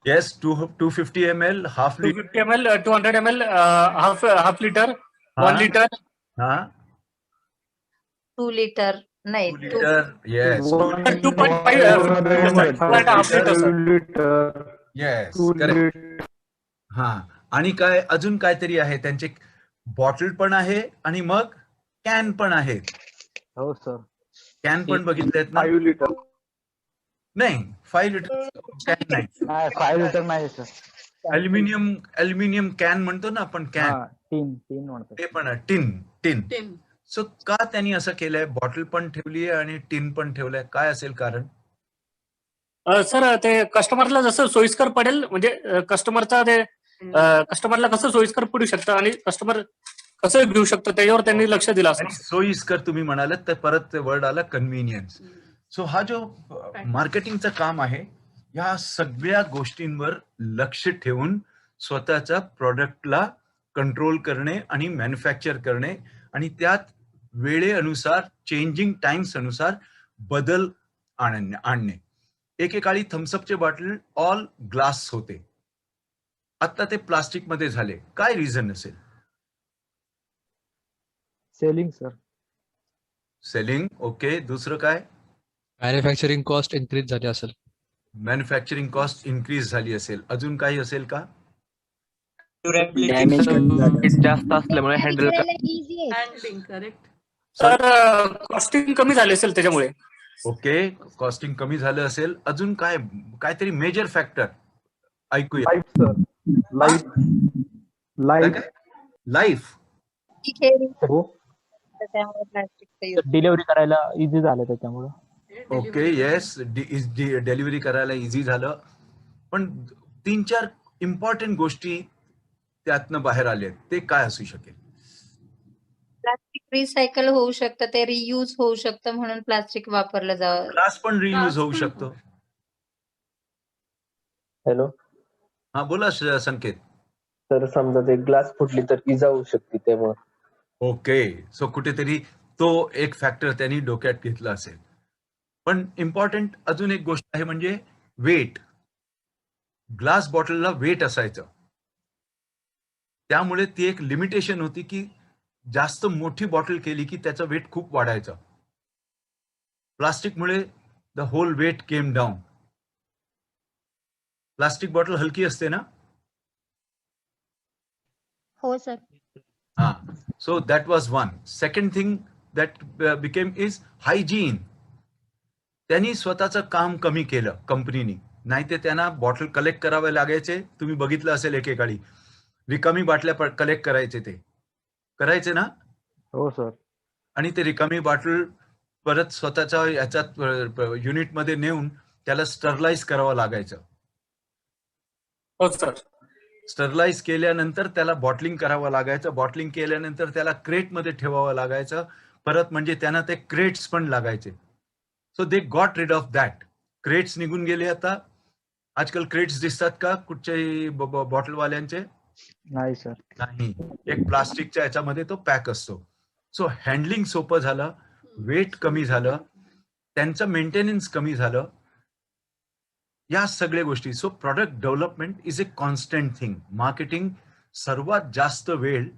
Yes, 250 ml, half litre. 250 ml, 200 ml, half litre, 1 litre. हा 2 liter. नाही 2 litre. Yes 2.5 litre. Yes correct. हा, आणि काय अजून काहीतरी आहे त्यांचे, बॉटल पण आहे आणि मग कॅन पण आहे. हो सर. कॅन पण बघितलेत ना? 5 लिटर. नाही 5 लिटर कॅन नाही, 5 लिटर नाही सर. अल्युमिनियम कॅन म्हणतो ना आपण, कॅन. टीन म्हणतात. ते पण टिन. टिन. सो का त्यांनी असं केलंय, बॉटल पण ठेवली आहे आणि टिन पण ठेवलंय, काय असेल कारण? सर ते कस्टमरला जसं सोयीस्कर पडेल, म्हणजे कस्टमरला कसं सोयीस्कर पडू शकतं आणि कस्टमर कसं घेऊ शकतो त्याच्यावर त्यांनी लक्ष दिलं असेल. सोयीस्कर तुम्ही म्हणालात तर परत ते वर्ड आला कन्व्हिनियन्स. सो हा जो मार्केटिंगचं काम आहे, या सगळ्या गोष्टींवर लक्ष ठेवून स्वतःच्या प्रोडक्टला कंट्रोल करणे आणि मॅन्युफॅक्चर करणे आणि त्यात वेळेनुसार, चेंजिंग टाइम्स अनुसार बदल आणणे. एकेकाळी थम्सअपचे बॉटल ऑल ग्लास होते, आता ते प्लास्टिक मध्ये झाले. काय रिझन असेल? Selling sir. सेलिंग. ओके, दुसरं काय? मॅन्युफॅक्चरिंग कॉस्ट इन्क्रीज झाली असेल. मॅन्युफॅक्चरिंग कॉस्ट इन्क्रीज झाली असेल. अजून काही असेल का? जास्त असल्यामुळे हँडलिंग. करेक्ट. सर कॉस्टिंग कमी झाली असेल त्याच्यामुळे. ओके, कॉस्टिंग कमी झालं असेल. अजून काय, काहीतरी मेजर फॅक्टर ऐकूया. लाईफ. डिलिव्हरी करायला इझी झालं त्याच्यामुळे. ओके, येस, डिलिव्हरी करायला इझी झालं. पण 3-4 इम्पॉर्टंट गोष्टी त्यातनं बाहेर आल्या, ते काय असू शकेल? प्लास्टिक रिसायकल होऊ शकतं, ते रियूज होऊ शकतं, म्हणून प्लास्टिक वापरलं जावं. ग्लास पण रियूज होऊ शकतो. हॅलो, हा बोला संकेत. तर समजा ते ग्लास फुटली तर इजा होऊ शकते त्यामुळे. ओके, सो कुठेतरी तो एक फॅक्टर त्यांनी डोक्यात घेतला असेल. पण इम्पॉर्टंट अजून एक गोष्ट आहे, म्हणजे वेट. ग्लास बॉटलला वेट असायचं, त्यामुळे ती एक लिमिटेशन होती की जास्त मोठी बॉटल केली की त्याचं वेट खूप वाढायचं. प्लास्टिकमुळे the whole weight came down. Plastic bottle हलकी असते ना? हो सर. हा, so that was one. Second thing that became is hygiene. त्यांनी स्वतःचं काम कमी केलं कंपनीनी, नाही ते त्यांना बॉटल कलेक्ट करावे लागायचे. तुम्ही बघितलं असेल एकेकाळी रिकामी बाटल्या कलेक्ट करायचे, ते करायचे ना? हो सर. आणि ते रिकामी बॉटल परत स्वतःच्या याच्यात युनिटमध्ये नेऊन त्याला स्टरलाइज करावं लागायचं. हो सर. स्टरलाइज केल्यानंतर त्याला बॉटलिंग करावं लागायचं. बॉटलिंग केल्यानंतर त्याला क्रेटमध्ये ठेवावं लागायचं. परत म्हणजे त्यांना ते क्रेट्स पण लागायचे. So they got rid of that. Crates निघून गेले आता. आजकाल क्रेट्स दिसतात का कुठच्याही बॉटलवाल्यांचे? नाही सर. नाही. एक प्लास्टिकच्या याच्यामध्ये तो पॅक असतो. सो हँडलिंग सोपं झालं, वेट कमी झालं, त्यांचं मेंटेनन्स कमी झालं. या सगळ्या गोष्टी. So product development is a constant thing. Marketing सर्वात जास्त वेळ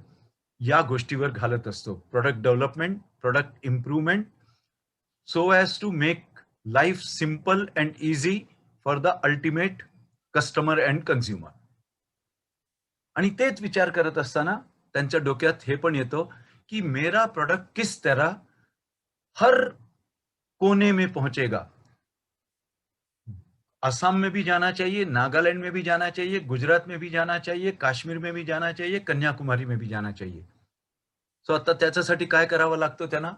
या गोष्टीवर घालत असतो. Product development, product improvement, so as to make life simple and easy for the ultimate customer and consumer. आणि तेच विचार करत असताना त्यांच्या डोक्यात हे पण येतं की मेरा प्रोडक्ट किस तरह हर कोने में पहुंचेगा. असम में भी जाना चाहिए, नागालैंड में भी जाना चाहिए, गुजरात में भी जाना चाहिए, काश्मीर में भी जाना चाहिए, कन्याकुमारी में भी जाना चाहिए. सो आता त्याच्यासाठी काय करावं लागतं त्यांना?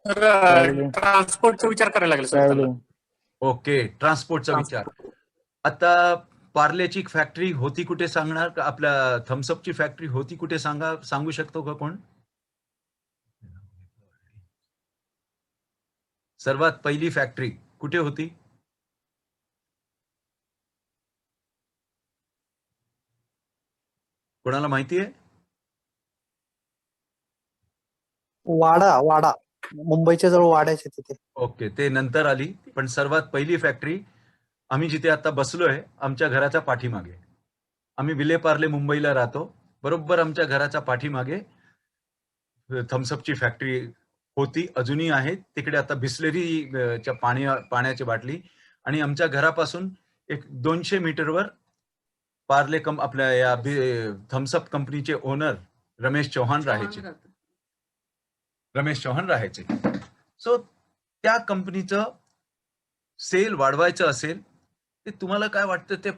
ट्रान्सपोर्टचा विचार करायला लागेल सर. ओके, ट्रान्सपोर्टचा विचार. आता पार्लेची फॅक्टरी होती कुठे सांगणार का? आपल्या थम्सअपची फॅक्टरी होती कुठे सांगू शकतो का कोण? सर्वात पहिली फॅक्टरी कुठे होती? कोणाला माहिती आहे? वाडा मुंबईच्या जवळ वाड्याच्या तिथे. ओके, ते नंतर आली. पण सर्वात पहिली फॅक्टरी आम्ही जिथे आता बसलोय आमच्या घराच्या पाठीमागे. आम्ही विलेपार्ले मुंबईला राहतो. बरोबर आमच्या घराच्या पाठीमागे थम्सअपची फॅक्टरी होती, अजूनही आहे. तिकडे आता बिस्लेरीच्या पाण्याची बाटली. आणि आमच्या घरापासून एक 200 मीटरवर पार्ले आपल्या या थम्सअप कंपनीचे ओनर रमेश चौहान राहायचे. सो त्या कंपनीचं सेल वाढवायचं असेल ते तुम्हाला काय वाटतं, ते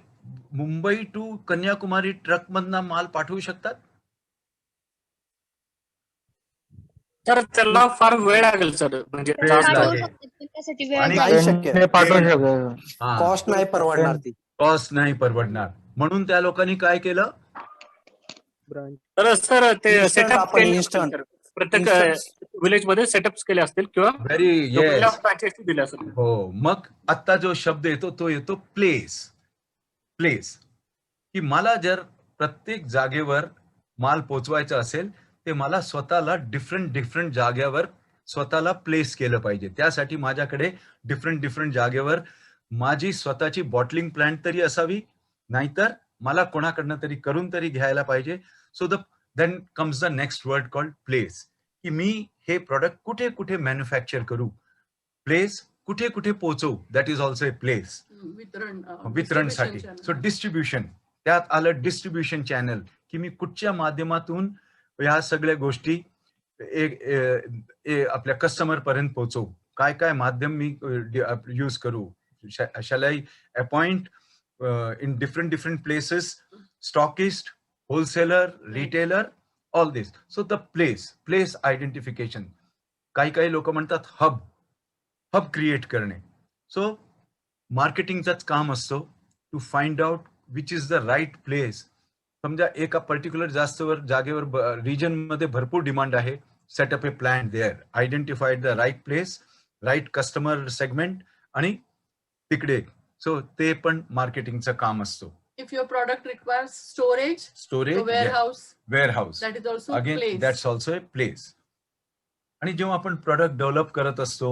मुंबई टू कन्याकुमारी ट्रक मधनं माल पाठवू शकतात? तर त्याला फार वेळ लागेल सर. म्हणजे कॉस्ट नाही परवडणार ती. कॉस्ट नाही परवडणार. म्हणून त्या लोकांनी काय केलं? तर सर ते सेटअप केले, प्रत्येक विलेज मध्ये सेटअप केले असतील किंवा फ्रँचायझी दिल्या असेल. हो. मग आता जो शब्द येतो तो येतो प्लेस. की मला जर प्रत्येक जागेवर माल पोचवायचा असेल ते मला स्वतःला डिफरंट जागेवर स्वतःला प्लेस केलं पाहिजे. त्यासाठी माझ्याकडे डिफरंट जागेवर माझी स्वतःची बॉटलिंग प्लांट तरी असावी, नाहीतर मला कोणाकडनं तरी करून तरी घ्यायला पाहिजे. So then comes the next word called place. की मी हे प्रोडक्ट कुठे कुठे मॅन्युफॅक्चर करू, प्लेस कुठे कुठे पोहोचवू, that is also a place. वितरणसाठी. सो डिस्ट्रीब्युशन, त्यात आलं डिस्ट्रीब्युशन चॅनल, की मी कुठच्या माध्यमातून ह्या सगळ्या गोष्टी आपल्या कस्टमर पर्यंत पोहोचवू, काय काय माध्यम मी यूज करू. Shall I appoint in different places stockist, wholesaler, retailer, all this. So the place identification. काही लोक म्हणतात हब क्रिएट करणे. सो मार्केटिंगचंच काम असतो to find out which is the right place. समजा एका पर्टिक्युलर जागेवर रिजन मध्ये भरपूर डिमांड आहे, setup a plan there, identified the right place, right customer segment आणि तिकडे. सो ते पण मार्केटिंगचं काम असतो. If your product requires storage, warehouse, that is also again place. That's also a place. आणि जेव्हा आपण प्रोडक्ट डेव्हलप करत असतो,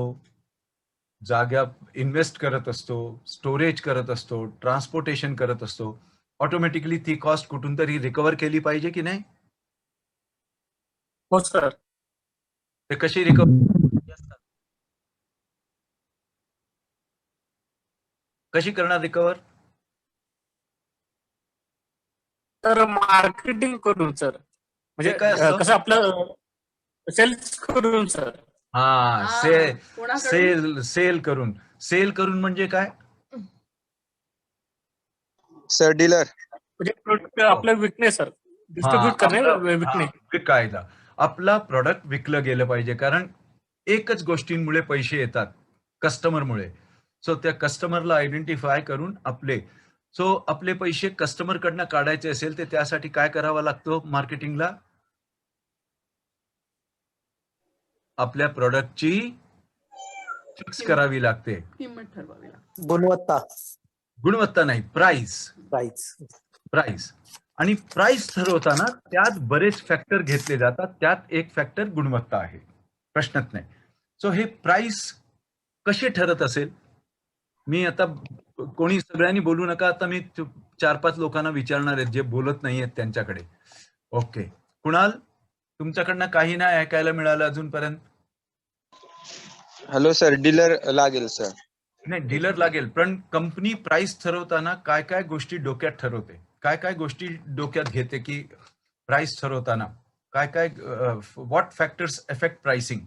जागा इन्व्हेस्ट करत असतो, स्टोरेज करत असतो, ट्रान्सपोर्टेशन करत असतो, ऑटोमॅटिकली ती कॉस्ट कुठून तरी रिकव्हर केली पाहिजे की नाही? हो सर. ते कशी कशी करणार रिकव्हर? तर मार्केटिंग करून सर. म्हणजे कसं आपलं सेल्स करून सर. सेल करून म्हणजे काय सर? डीलर म्हणजे प्रोडक्ट आपलं विकणे सर, डिस्ट्रीब्यूट करणे, विकणे. विकायला. आपला प्रॉडक्ट विकलं गेलं पाहिजे, कारण एकच गोष्टींमुळे पैसे येतात, कस्टमरमुळे. सो त्या कस्टमरला आयडेंटिफाय करून आपले पैसे कस्टमर कडनं काढायचे असेल तर त्यासाठी काय करावं लागतं मार्केटिंगला? आपल्या प्रॉडक्टची फिक्स करावी लागते, किंमत ठरवावी लागते. गुणवत्ता नाही, प्राइस. आणि प्राइस ठरवताना त्यात बरेच फॅक्टर घेतले जातात, त्यात एक फॅक्टर गुणवत्ता आहे, प्रश्नच नाही. सो हे प्राइस कसे ठरत असेल? मी आता कोणी सगळ्यांनी बोलू नका, आता मी 4-5 लोकांना विचारणार आहेत जे बोलत नाहीयेत त्यांच्याकडे. ओके, कुणाल, तुमच्याकडनं काही नाही ऐकायला मिळालं अजूनपर्यंत? हॅलो सर, डीलर लागेल सर. नाही, डीलर लागेल, पण कंपनी प्राइस ठरवताना काय काय गोष्टी डोक्यात ठरवते, काय काय गोष्टी डोक्यात घेते की प्राइस ठरवताना काय काय what factors affect pricing?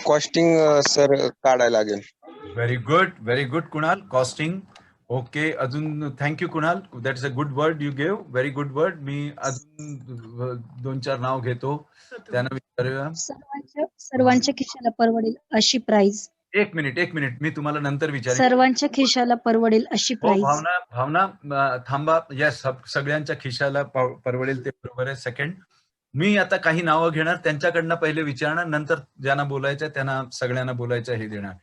Costing sir काढायला लागेल. Very good Kunal, costing. Okay, अजून thank you Kunal, that is a good word you gave, very good word. मी अजून 2-4 नाव घेतो, त्यांना विचारूया. सर्वांच्या खिशाला परवडेल अशी प्राइस. एक मिनिट, मी तुम्हाला नंतर विचारेन. सर्वांच्या खिशाला परवडेल अशी प्राइस. भावना थांबा. येस, सगळ्यांच्या खिशाला परवडेल ते बरोबर आहे. सेकंड, मी आता काही नावं घेणार, त्यांच्याकडनं पहिले विचारणार, नंतर ज्यांना बोलायचं त्यांना सगळ्यांना बोलायचं हे देणार.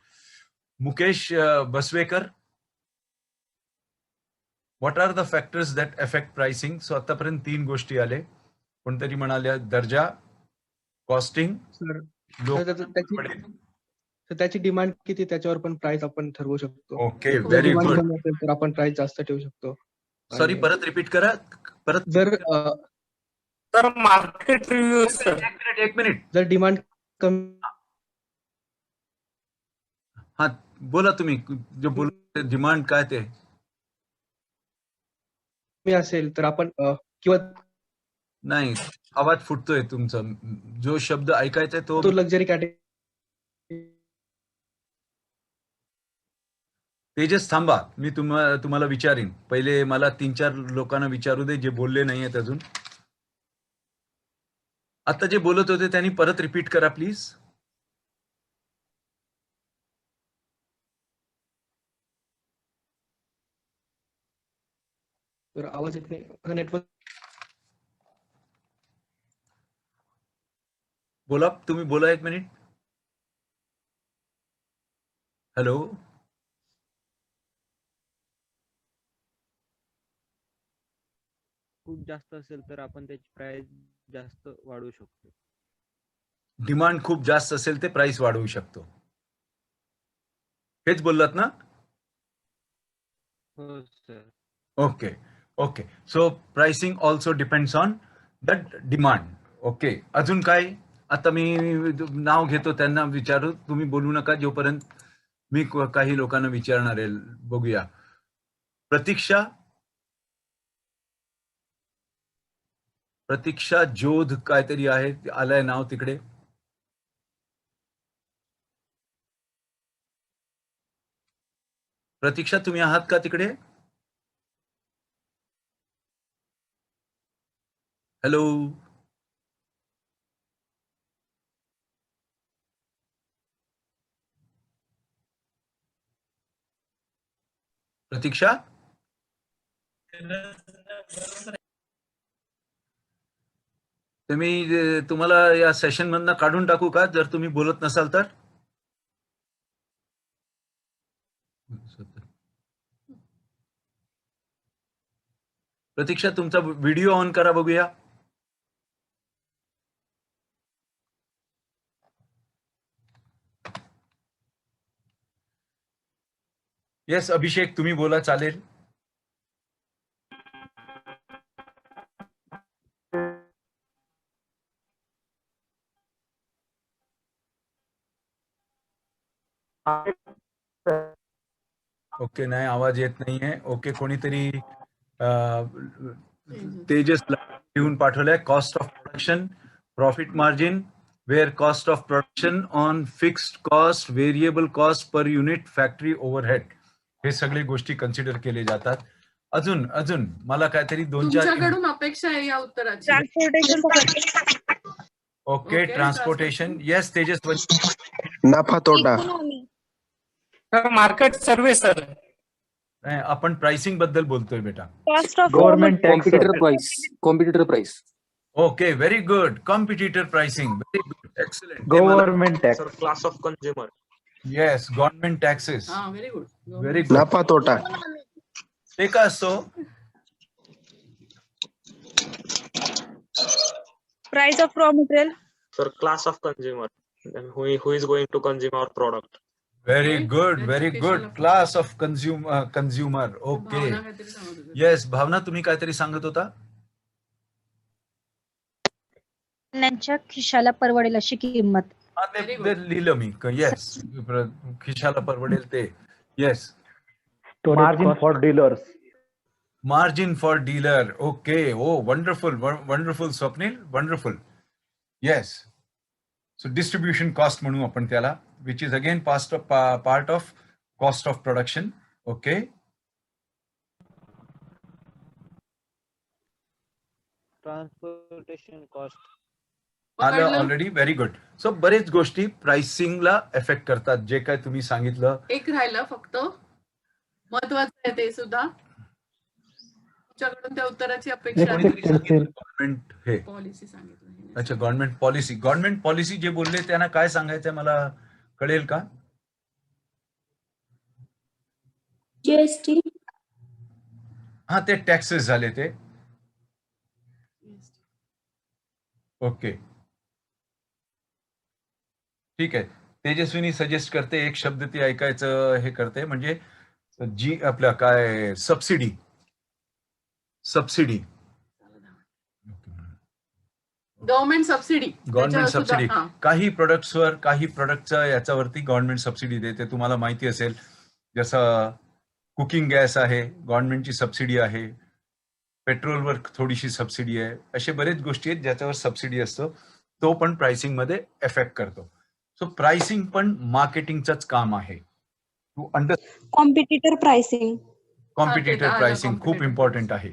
Mukesh Basvekar, what are the factors that affect pricing? So आतापर्यंत 3 गोष्टी आले. कोणतरी म्हणाले दर्जा, कॉस्टिंग, त्याची डिमांड किती त्याच्यावर पण प्राइस आपण ठरवू शकतो. Okay, very good. तर आपण प्राइस जास्त ठेवू शकतो. सॉरी, परत रिपीट करा. तर मार्केट रिव्ह्यू. एक मिनिट. जर डिमांड कमी, हा बोला तुम्ही, जो बोल डिमांड काय ते असेल तर आपण किंवा नाही, आवाज फुटतोय तुमचा, जो शब्द ऐकायचा आहे तो लक्झरी कॅटेगरी. तेजस थांबा, मी तुम्हाला विचारीन. पहिले मला 3-4 लोकांना विचारू दे जे बोलले नाहीयेत अजून. आता जे बोलत होते त्यांनी परत रिपीट करा प्लीज. तर आवाज येत नाही, नेटवर्क. बोला, तुम्ही बोला, 1 मिनिट. हॅलो, खूप जास्त असेल तर आपण त्याची प्राइस जास्त वाढवू शकतो. डिमांड खूप जास्त असेल ते प्राइस वाढवू शकतो, हेच बोललात ना? हो sir. Okay. So pricing also depends on the demand. Okay, अजून काय? आता मी नाव घेतो, त्यांना विचारू, तुम्ही बोलू नका जोपर्यंत मी काही लोकांना विचारणार आहे. बघूया. प्रतीक्षा जोध काहीतरी आहे, आलंय नाव तिकडे. प्रतीक्षा, तुम्ही आहात का तिकडे? हॅलो, प्रतीक्षा, तुम्हाला या सेशन मधनं काढून टाकू का जर तुम्ही बोलत नसाल तर? प्रतीक्षा, तुमचा व्हिडिओ ऑन करा, बघूया. येस, अभिषेक, तुम्ही बोला, चालेल. ओके, नाही, आवाज येत नाहीये. ओके, कोणीतरी तेजस लिहून पाठवलंय. Cost of production, profit margin, where cost of production on fixed cost, variable cost per unit, factory overhead, हे सगळे गोष्टी कन्सिडर केले जातात. अजून मला काहीतरी 2-4 तुमच्याकडून अपेक्षा आहे या उत्तराची. ट्रान्सपोर्टेशन. Okay, transportation. येस तेजस्वी. नफा तोटा. Sir market survey sir. नाही, आपण प्राइसिंग बद्दल बोलतोय बेटा. Cost of government competitor price. Okay, very good. Competitor pricing, very good, excellent. Government tax. Class of consumer. Yes, government taxes. Very good. Very good. नफा तोटा. ते काय असतो? Price of raw material. Sir class of consumer. Who is going to consume our product. Very good, very good. Class of consumer. Okay. Yes, Bhavana तुम्ही काहीतरी सांगत होता? त्यांच्या खिशाला परवडेल अशी किंमत. ते लिहिलं मी. येस, खिशाला परवडेल ते. Yes. Margin for dealers. Margin for dealer. Okay. Oh, wonderful, wonderful, Swapnil. Wonderful. Yes. So distribution cost म्हणू आपण त्याला, which is again part of cost of production. Okay. Transportation cost. आलं ऑलरेडी. Very good. सो बरेच गोष्टी प्राइसिंगला एफेक्ट करतात, जे काय तुम्ही सांगितलं. एक राहिलं फक्त महत्वाचं आहे ते सुद्धा. तुमच्याकडून त्या उत्तराची अपेक्षा आहे. गव्हर्नमेंट हे पॉलिसी सांगितलं. अच्छा, गव्हर्नमेंट पॉलिसी. गव्हर्नमेंट पॉलिसी जे बोलले त्यांना काय सांगायचंय मला कळेल का? जीएसटी. हा, ते टॅक्सेस झाले ते. ओके, ठीक आहे. तेजस्विनी सजेस्ट करते एक शब्द ती ऐकायचं हे करते, म्हणजे जी आपल्या काय subsidy. Government subsidy. Government subsidy काही प्रोडक्ट्सवर, काही प्रोडक्टच्या याच्यावरती गव्हर्नमेंट सबसिडी देते. तुम्हाला माहिती असेल, जसं कुकिंग गॅस आहे, गव्हर्नमेंटची सबसिडी आहे. पेट्रोलवर थोडीशी सबसिडी आहे. असे बरेच गोष्टी आहेत ज्याच्यावर सबसिडी असतो, तो पण प्राइसिंग मध्ये एफेक्ट करतो. सो प्राइसिंग पण मार्केटिंगचंच काम आहे. To competitor pricing. Competitor pricing खूप इम्पॉर्टंट आहे.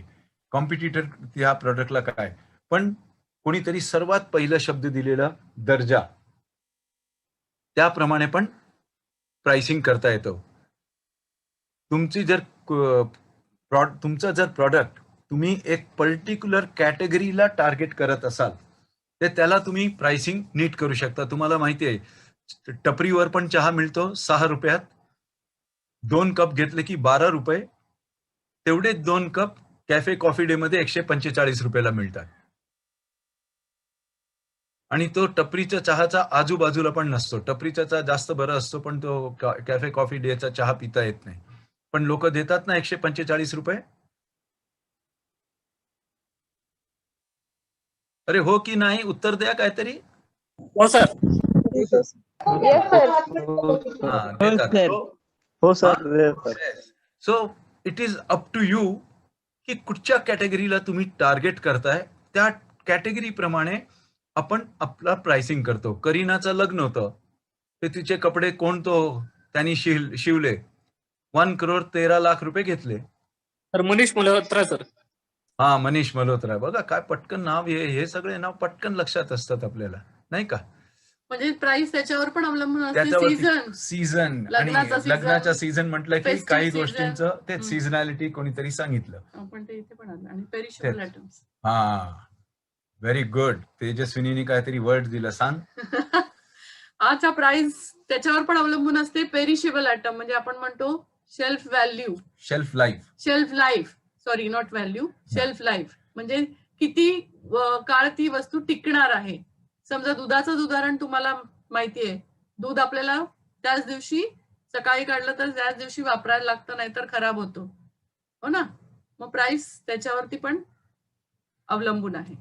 कॉम्पिटिटर ह्या प्रोडक्टला काय, पण कोणीतरी सर्वात पहिला शब्द दिलेला दर्जा, त्याप्रमाणे पण प्राइसिंग करता येतं. तुमची जर तुमचं जर प्रॉडक्ट तुम्ही एक पर्टिक्युलर कॅटेगरीला टार्गेट करत असाल, तर त्याला तुम्ही प्राइसिंग नीट करू शकता. तुम्हाला माहिती आहे, टपरीवर पण चहा मिळतो 6 रुपयात. 2 कप घेतले की 12 रुपये. तेवढे 2 कप कॅफे कॉफी डे मध्ये 145 रुपयाला मिळतात. आणि तो टपरीच्या चहाचा आजूबाजूला पण नसतो. टपरीचा चहा जास्त बरा असतो, पण तो कॅफे कॉफी डेचा चहा पिता येत नाही. पण लोक देतात ना 145 रुपये. अरे हो की नाही, उत्तर द्या काहीतरी. हो सर. हो sir. So it is up to you की कुठच्या कॅटेगरीला तुम्ही टार्गेट करताय, त्या कॅटेगरी प्रमाणे आपण आपला प्राइसिंग करतो. करीनाचं लग्न होतं, ते तिचे कपडे कोण तो त्यांनी शिवले, 1,13,00,000 रुपये घेतले. तर मनीष मल्होत्रा सर. हा, मनीष मल्होत्रा. बघा काय पटकन नाव, हे सगळे नाव पटकन लक्षात असतात आपल्याला, नाही का? म्हणजे प्राइस त्याच्यावर पण अवलंबून असते. सीझन आणि लग्नाचा सीझन म्हटलं की काही गोष्टींचं ते सीझनॅलिटी कोणीतरी सांगितलं. पण ते इथे पण आलं. आणि पेरिशेबल आयटम्स. हा, व्हेरी गुड. तेजस्विनीने काहीतरी वर्ड दिला, सांग. आजचा प्राइस त्याच्यावर पण अवलंबून असते. पेरिशेबल आयटम म्हणजे आपण म्हणतो shelf value, shelf life. Sorry, not value, shelf life म्हणजे किती काळ ती वस्तू टिकणार आहे. समजा दुधाचंच उदाहरण तुम्हाला माहितीये, दूध आपल्याला त्याच दिवशी सकाळी काढलं तर त्याच दिवशी वापरायला लागतं, नाहीतर खराब होतो, हो ना. मग प्राइस त्याच्यावरती पण अवलंबून आहे.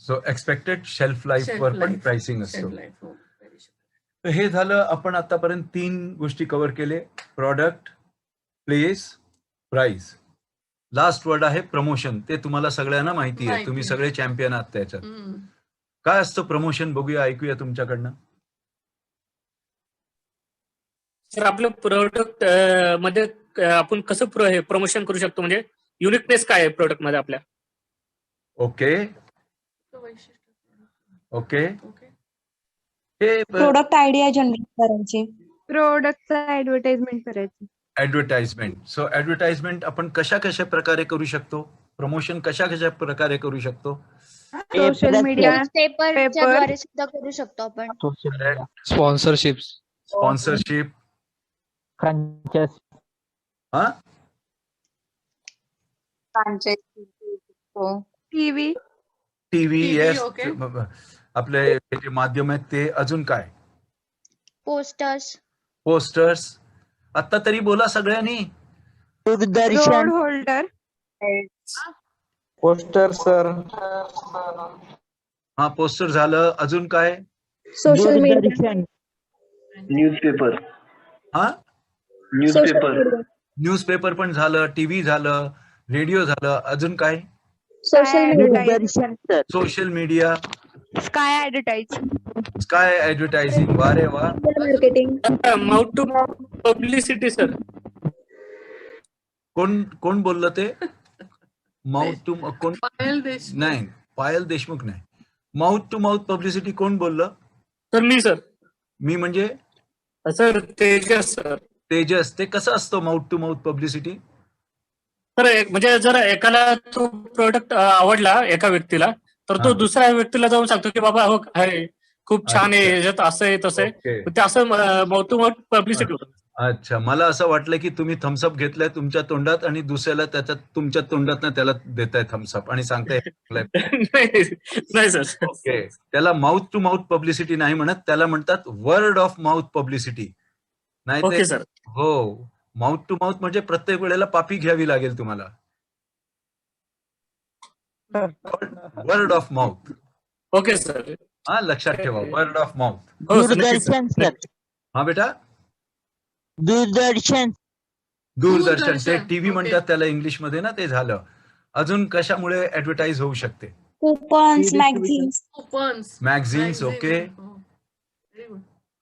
सो एक्सपेक्टेड शेल्फ लाईफ वर पण प्राइसिंग असतो. तर हे झालं, आपण आतापर्यंत 3 गोष्टी कव्हर केले: product, place, price. Last word आहे प्रमोशन. ते तुम्हाला सगळ्यांना माहिती आहे, तुम्ही सगळे चॅम्पियन आहात त्याच्यात. काय असतं प्रमोशन, बघूया, ऐकूया तुमच्याकडनं. सर, आपलं प्रोडक्ट मध्ये आपण कसं प्रमोशन करू शकतो, म्हणजे युनिकनेस काय आहे प्रोडक्ट मध्ये आपल्या? ओके ओके हे प्रोडक्ट आयडिया जनरेट करायची. प्रोडक्टचं ऍडव्हर्टाइजमेंट करायची. ऍडव्हर्टाइजमेंट. सो ऍडव्हर्टाइजमेंट आपण कशा कशा प्रकारे करू शकतो? प्रमोशन कशा कशा प्रकारे करू शकतो? सोशल मीडिया, पेपरच्या द्वारे सुद्धा करू शकतो आपण. स्पॉन्सरशिप्स. स्पॉन्सरशिप. फ्रँचायझी. हा टीव्ही. टीव्ही. येस. ओके. आपले जे माध्यम आहेत ते. अजून काय? पोस्टर्स. पोस्टर्स. आता तरी बोला सगळ्यांनी. Road holder. Poster sir. हा पोस्टर झालं. अजून काय? Social media. न्यूजपेपर. हा न्यूजपेपर पण झालं, टीव्ही झालं, रेडिओ झालं. अजून काय? Social media. Sky advertising. Sky advertising. वा रे वा. Marketing. Mouth to publicity sir. कोण बोललं ते? माउथ टू कोण? पायल देशमुख. नाही, पायल देशमुख नाही. माउथ टू माउथ पब्लिसिटी कोण बोललं? सर मी सर. मी म्हणजे सर तेजस सर. तेजस. ते कसं असतं माउथ टू माउथ पब्लिसिटी? तर म्हणजे जर एकाला तो प्रोडक्ट आवडला एका व्यक्तीला, तर तो दुसऱ्या व्यक्तीला जाऊन सांगतो की बाबा हो अरे खूप छान आहे, याच्यात असं आहे तसं आहे. ते असं माउथ टू माउथ पब्लिसिटी होतं. अच्छा, मला असं वाटलं की तुम्ही थम्सअप घेतलाय तुमच्या तोंडात आणि दुसऱ्याला त्याच्यात तुमच्या तोंडात त्याला देताय थम्सअप आणि सांगताय. नाही सर. ओके. त्याला माउथ टू माउथ पब्लिसिटी नाही म्हणत, त्याला म्हणतात वर्ड ऑफ माउथ पब्लिसिटी. नाही ओके ते. सर. हो, माउथ टू माउथ म्हणजे प्रत्येक वेळेला पापी घ्यावी लागेल तुम्हाला. Word of mouth. Okay sir. हा लक्षात ठेवा, word of mouth. Doordarshan sir. हा बेटा. दूरदर्शन. दूरदर्शन. ते टीव्ही म्हणतात त्याला इंग्लिश मध्ये ना, ते झालं. अजून कशामुळे ऍडव्हर्टाइज होऊ शकते? Coupons, magazines. मॅगझिन्स. ओके.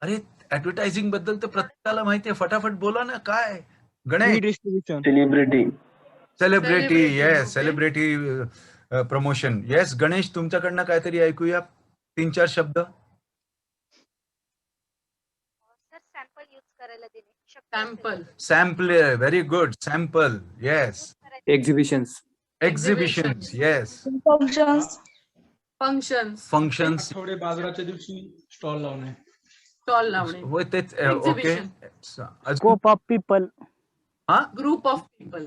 अरे ऍडव्हर्टायझिंग बद्दल तर प्रत्येकाला माहितीये. फटाफट बोला ना. काय? Ganesh. Celebrity. Yes. Celebrity promotion. Yes. Ganesh, तुमच्याकडनं काहीतरी ऐकूया. 3-4 शब्द. Sample. Very good. Sample. Yes. Exhibitions. Yes. Functions. थोडे बाजाराच्या दिवशी स्टॉल लावणे. होय तेच. ओके. Scope of people. हा group of people.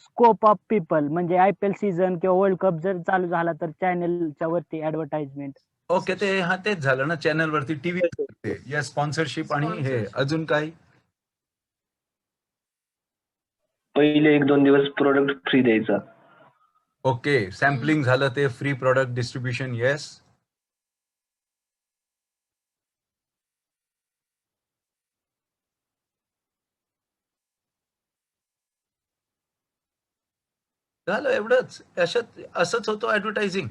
Scope of people म्हणजे IPL सीझन किंवा वर्ल्ड कप जर चालू झाला तर चॅनलच्या वरती ऍडव्हर्टाइजमेंट. ओके. ते हा तेच झालं ना, चॅनल वरती टीव्ही. या स्पॉन्सरशिप. आणि हे अजून काय? पहिले 1-2 दिवस प्रोडक्ट फ्री द्यायचा. ओके. सॅम्पलिंग झालं, ते फ्री प्रॉडक्ट डिस्ट्रीब्युशन. येस. झालं एवढंच. असंच होतं ऍडव्हर्टायझिंग.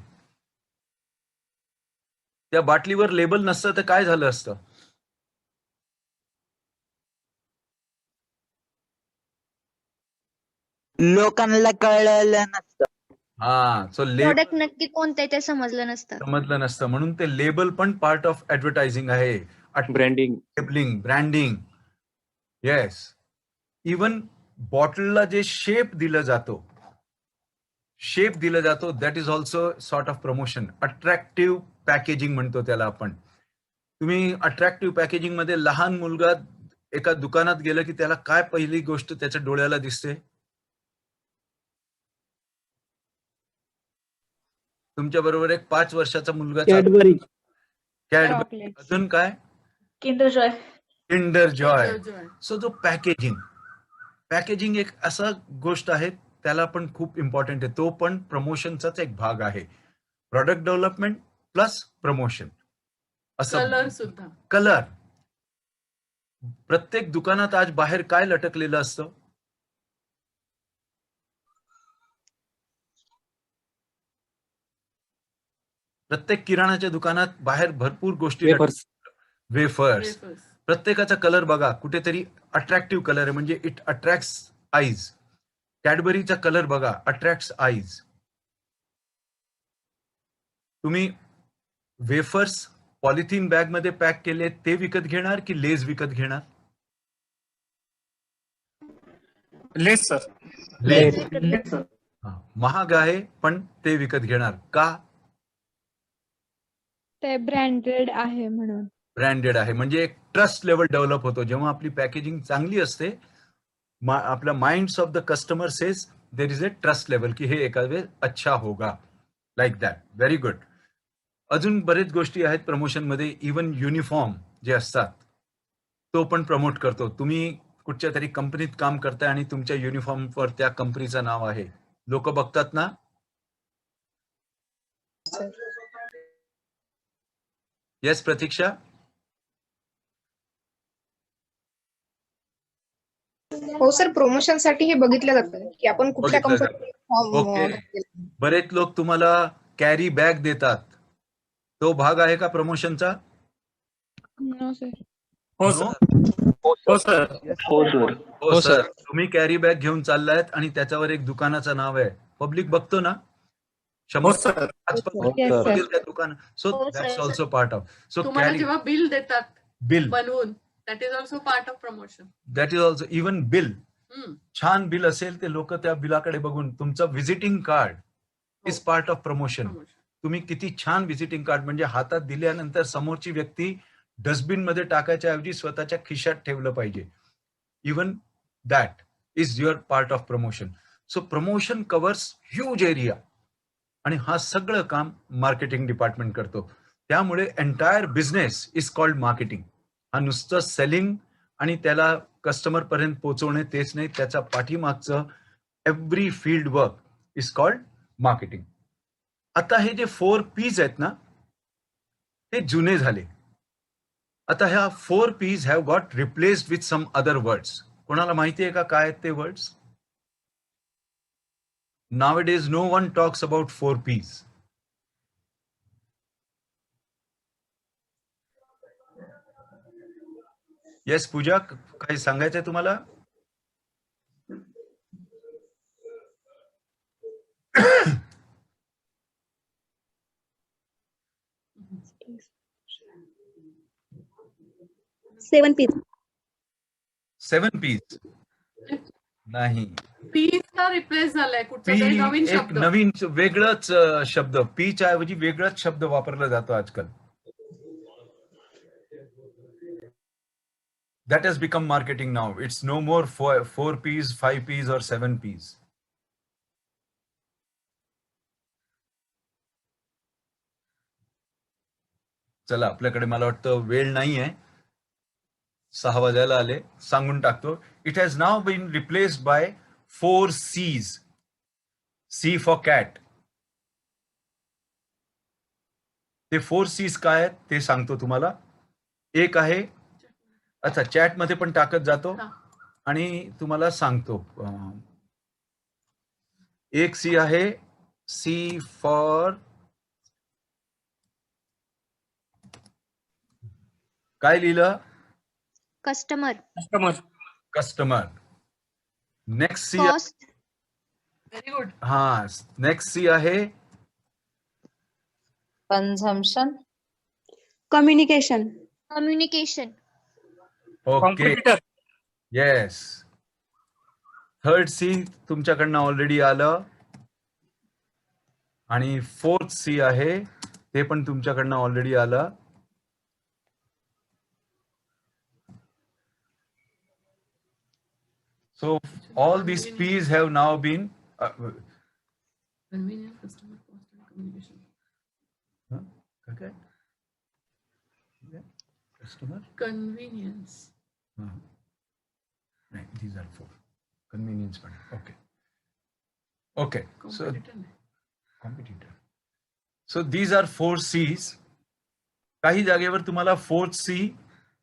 त्या बाटलीवर लेबल नसतं तर काय झालं असतं? लोकांना कळलं नसतं. हा. सो प्रोडक्ट नक्की कोणतं आहे ते समजलं नसतं. म्हणून ते लेबल पण पार्ट ऑफ ऍडव्हर्टायझिंग आहे. Branding. Labelling, branding. Yes. Even बॉटलला जे शेप दिला जातो, that is also sort of promotion. Attractive packaging म्हणतो त्याला आपण. तुम्ही अट्रॅक्टिव्ह पॅकेजिंग मध्ये लहान मुलगा एका दुकानात गेलं की त्याला काय पहिली गोष्ट त्याच्या डोळ्याला दिसते? तुमच्या बरोबर एक 5 वर्षाचा मुलगा. कॅडबरी. अजून काय? Kinder Joy. सो जो पॅकेजिंग एक असा गोष्ट आहे, त्याला पण खूप इम्पॉर्टंट आहे. तो पण प्रमोशनचाच एक भाग आहे. Product development plus promotion. Colour सुद्धा. कलर. प्रत्येक दुकानात आज बाहेर काय लटकलेलं असतं? प्रत्येक किराणाच्या दुकानात बाहेर भरपूर गोष्टी. वेफर्स. प्रत्येकाचा कलर बघा, कुठेतरी अट्रॅक्टिव्ह कलर आहे, म्हणजे इट अट्रॅक्ट्स आईज. कॅडबरीचा कलर बघा, अट्रॅक्ट्स आईज. तुम्ही वेफर्स पॉलिथिन बॅग मध्ये पॅक केले ते विकत घेणार की लेज विकत घेणार? लेस सर. लेज. महाग आहे पण ते विकत घेणार का? ते ब्रँडेड आहे म्हणून. ब्रँडेड आहे म्हणजे एक ट्रस्ट लेवल डेव्हलप होतो. जेव्हा आपली पॅकेजिंग चांगली असते, आपल्या minds of the customer says there is a trust level की हे एका वेळेस अच्छा होगा, लाईक दॅट. Very good. अजून बरेच गोष्टी आहेत प्रमोशन मध्ये. इवन युनिफॉर्म जे असतात तो पण प्रमोट करतो. तुम्ही कुठच्या तरी कंपनीत काम करताय आणि तुमच्या युनिफॉर्मवर त्या कंपनीचं नाव आहे, लोक बघतात ना. येस प्रतीक्षा. हो सर, प्रमोशन साठी हे बघितलं जातं की आपण कुठल्या बघितलं कंपनी. ओके. बरेच लोक तुम्हाला कॅरी बॅग देतात, तो भाग आहे का प्रमोशनचा? No sir. हो सर. हो सर. हो सर. तुम्ही कॅरी बॅग घेऊन चाललायत आणि त्याच्यावर एक दुकानाचं नाव आहे, पब्लिक बघतो ना. 100 त्या दुकान. So that's also part of. So तुम्हाला जेव्हा बिल देतात बिल बनवून, that is also part of promotion. That is also even bill. छान बिल असेल ते लोक त्या बिलाकडे बघून, तुमचं visiting card is part of promotion. तुम्ही किती छान व्हिजिटिंग कार्ड, म्हणजे हातात दिल्यानंतर समोरची व्यक्ती डस्टबिन मध्ये टाकायच्या ऐवजी स्वतःच्या खिशात ठेवलं पाहिजे. Even that is your part of promotion. So promotion covers huge area आणि हा सगळं काम मार्केटिंग डिपार्टमेंट करतो. त्यामुळे entire business is called marketing. हा नुसतं सेलिंग आणि त्याला कस्टमर पर्यंत पोहोचवणे तेच नाही, त्याचा पाठीमागचं every field work is called marketing. आता हे जे 4 P's आहेत ना, ते जुने झाले. आता ह्या 4 P's have got replaced with some other words. कोणाला माहिती आहे का काय आहेत ते words? Nowadays no one talks about 4 P's. Yes Pooja, काही सांगायचंय तुम्हाला? सेवन पीस. 7 P's नाही. पीचा रिप्लेस झालाय कुठचा तरी नवीन एक शब्द. नवीन वेगळंच शब्द, पीच्या ऐवजी वेगळाच शब्द वापरला जातो आजकाल. That has become marketing now. It's no more 4 P's, 5 P's or 7 P's. चला, आपल्याकडे मला वाटतं वेळ नाहीये, 6 वाजायला आले, सांगून टाकतो. It has now been replaced by 4 C's. C for cat. ते 4 C's काय आहेत ते सांगतो तुम्हाला. एक आहे, अच्छा चॅट मध्ये पण टाकत जातो आणि तुम्हाला सांगतो. एक सी आहे, सी फॉर काय लिहिलं? Customer. Customer. Next C. Cost. Very good. हा, नेक्स्ट सी आहे consumption. Communication. Communication. Okay. Yes. Third C तुमच्याकडनं ऑलरेडी आलं आणि फोर्थ सी आहे ते पण तुमच्याकडनं ऑलरेडी आलं. So all these P's have now been Convenient, customer, cost and communication. okay. Yeah. Customer. Convenience. Right, these are 4. Convenience one. Okay. Okay. So competitor. So these are 4 C's. काही जागेवर तुम्हाला 4th C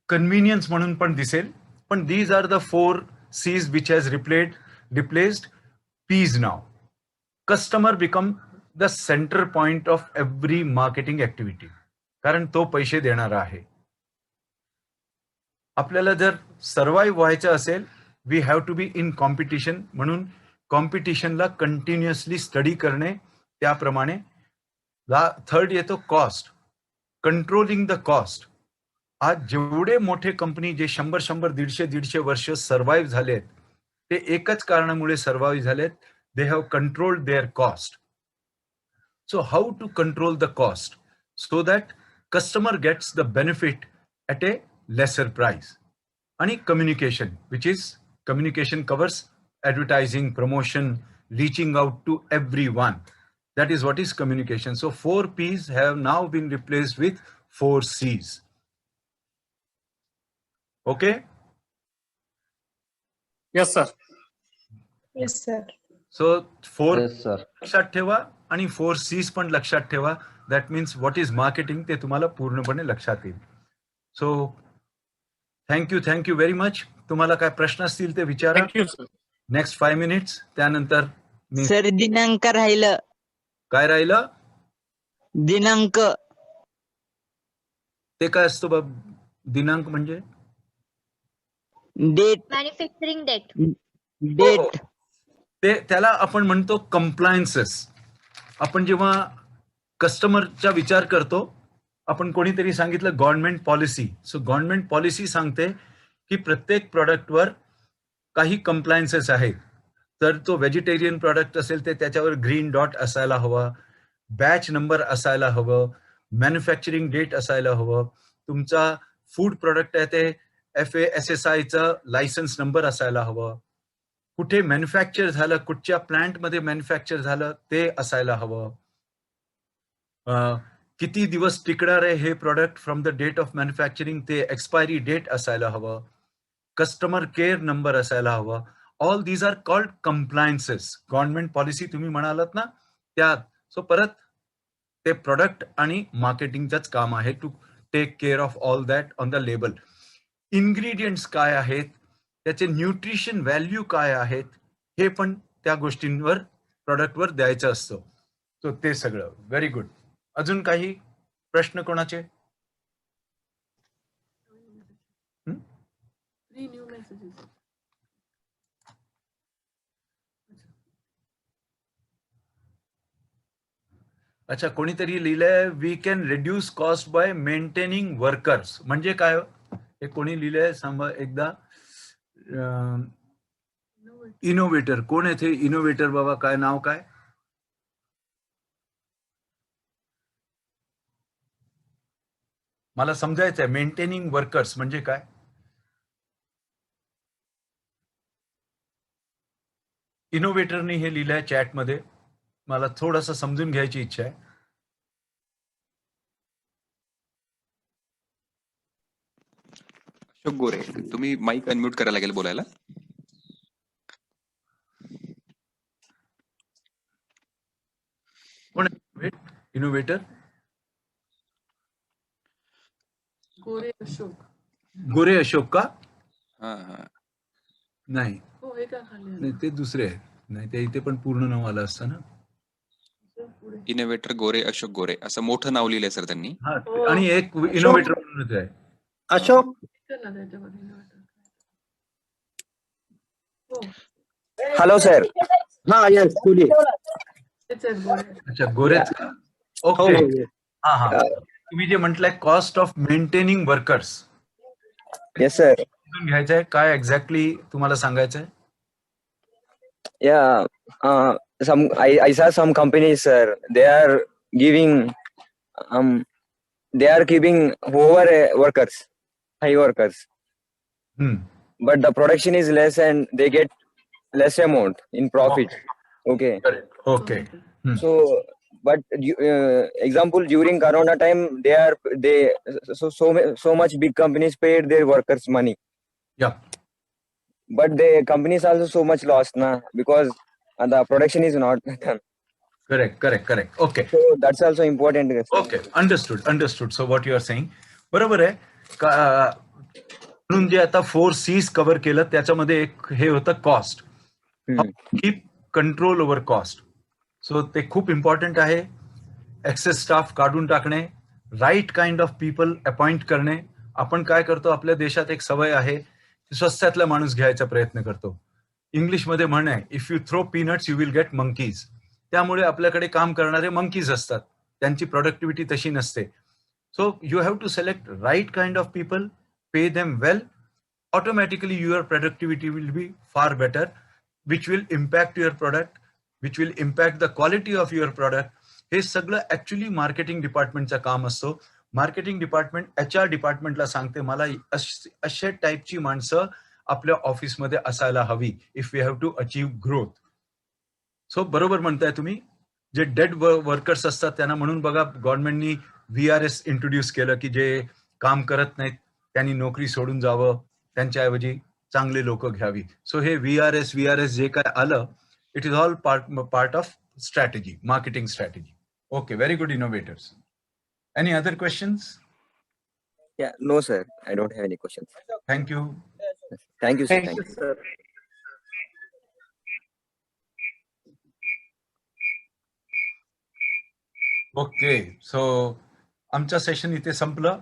convenience म्हणून पण दिसेल, पण these are the 4 C's which has replaced P's now. Customer become the center point of every marketing activity. कारण तो पैसे देणारा आहे. आपल्याला जर सर्वाइव्ह व्हायचं असेल, we have to be in competition. म्हणून कॉम्पिटिशनला कंटिन्युअसली स्टडी करणे. त्याप्रमाणे थर्ड येतो कॉस्ट, कंट्रोलिंग द कॉस्ट. आज जेवढे मोठे कंपनी जे 100, 150 वर्ष सर्वाइव्ह झालेत, ते एकच कारणामुळे सर्वाइव्ह झालेत. They have controlled their cost. So how to control the cost so that customer gets the benefit at a lesser price. And communication, which is communication covers advertising, promotion, reaching out to everyone. That is what is communication. So 4 P's have now been replaced with 4 C's. Okay? Yes, sir. Yes, sir. So 4 Yes, sir. लक्षात ठेवा आणि 4 C's पण लक्षात ठेवा. That means what is marketing ते तुम्हाला पूर्णपणे लक्षात येईल. So thank you very much. तुम्हाला काय प्रश्न असतील ते विचारा. Thank you sir. Next 5 minutes. त्यानंतर मी सर दिनांक राहिलं. काय राहिलं? दिनांक. ते काय असतं बाब? दिनांक म्हणजे डेट. Manufacturing date. डेट. ते त्याला आपण म्हणतो कंप्लायन्सेस. आपण जेव्हा कस्टमरचा विचार करतो, आपण कोणीतरी सांगितलं government policy. So government policy सांगते की प्रत्येक प्रॉडक्टवर काही कंप्लायन्सेस आहेत. तर तो व्हेजिटेरियन प्रॉडक्ट असेल तर त्याच्यावर ग्रीन डॉट असायला हवा, बॅच नंबर असायला हवं, मॅन्युफॅक्चरिंग डेट असायला हवं. तुमचा फूड प्रॉडक्ट आहे ते FASSIचा लायसन्स नंबर असायला हवं. कुठे मॅन्युफॅक्चर झालं, कुठच्या प्लांटमध्ये मॅन्युफॅक्चर झालं ते असायला हवं. किती दिवस टिकणार आहे हे product from the date of manufacturing ते एक्सपायरी डेट असायला हवं. कस्टमर केअर नंबर असायला हवा. All these are called compliances. Government policy तुम्ही म्हणालात ना त्यात. सो परत ते प्रोडक्ट आणि मार्केटिंगचंच काम आहे to take care of all that on the label. Ingredients काय आहेत, त्याचे न्यूट्रिशन व्हॅल्यू काय आहेत, हे पण त्या गोष्टींवर प्रॉडक्टवर द्यायचं असतं. सो ते सगळं व्हेरी गुड. अजून काही प्रश्न कोणाचे? अच्छा, कोणीतरी लिहिलंय we can reduce cost by maintaining workers. म्हणजे काय? हे कोणी लिहिलंय सांगा एकदा. इनोव्हेटर कोण आहे ते? इनोव्हेटर बाबा काय नाव काय? मला समजायचंय मेंटेनिंग वर्कर्स म्हणजे काय. इनोव्हेटरने हे लिहिलंय चॅटमध्ये. मला थोडंसं समजून घ्यायची इच्छा आहे. अशोक गोरे, तुम्ही माईक अनम्यूट करायला लागेल बोलायला. कोण इनोव्हेटर? गोरे अशोक. गोरे अशोक का? हा हा. नाही हो, हे का खाली नाही, ते दुसरे आहेत. नाही, ते इथे पण पूर्ण नाव आलं असतं ना. इनोव्हेटर गोरे अशोक गोरे असं मोठं नाव लिहिलंय सर त्यांनी. हा, आणि एक इनोव्हेटर म्हणूनच आहे. अशोक. Hello sir. हा यस बोलिए. अच्छा, गोरेच का? ओके. हा हा. तुम्ही जे म्हटलंय cost of maintaining workers. Yes sir. घ्यायचं आहे काय एक्झॅक्टली तुम्हाला सांगायचंय? Yeah, I saw some companies, sir. They are giving, they are keeping over workers, high workers. But the production is less and they get less amount in profit. Okay. Okay. So, but example during Corona time, so much big companies paid their workers money. Yeah. But the companies also so much lost na, because the production is not done. Correct. Okay. So that's also important. Okay, understood. So what you are saying, बरोबर आहे. म्हणून जे आता 4 C's कव्हर केलं त्याच्यामध्ये एक हे होतं cost. Keep control over cost. So ते खूप इम्पॉर्टंट आहे. एक्सेस स्टाफ काढून टाकणे, right kind of people appoint करणे, आपण काय करतो, आपल्या देशात एक सवय आहे, स्वस्तातला माणूस घ्यायचा प्रयत्न करतो. इंग्लिशमध्ये म्हण आहे, if you throw peanuts you will get monkeys. त्यामुळे आपल्याकडे काम करणारे मंकीज असतात, त्यांची प्रोडक्टिव्हिटी तशी नसते. So you have to select right kind of people, pay them well, automatically your productivity will be far better, which will impact your product, which will impact the quality of your product. हे सगळं ऍक्च्युली मार्केटिंग डिपार्टमेंटचं काम असतो. मार्केटिंग डिपार्टमेंट HR डिपार्टमेंटला सांगते, मला अशा टाईपची माणसं आपल्या ऑफिसमध्ये असायला हवी if we have to achieve growth. So बरोबर म्हणताय तुम्ही. जे डेड वर्कर्स असतात त्यांना, म्हणून बघा गव्हर्नमेंटनी VRS इंट्रोड्यूस केलं की जे काम करत नाहीत त्यांनी नोकरी सोडून जावं, त्यांच्याऐवजी चांगले लोक घ्यावी. सो हे VRS जे काय आलं, it is all part of strategy, marketing strategy. Okay, very good innovators. Any other questions? Yeah, no, sir. I don't have any questions. Thank you. Thank you, sir. Thank you, sir. Okay, so आमचं सेशन इथे संपलं.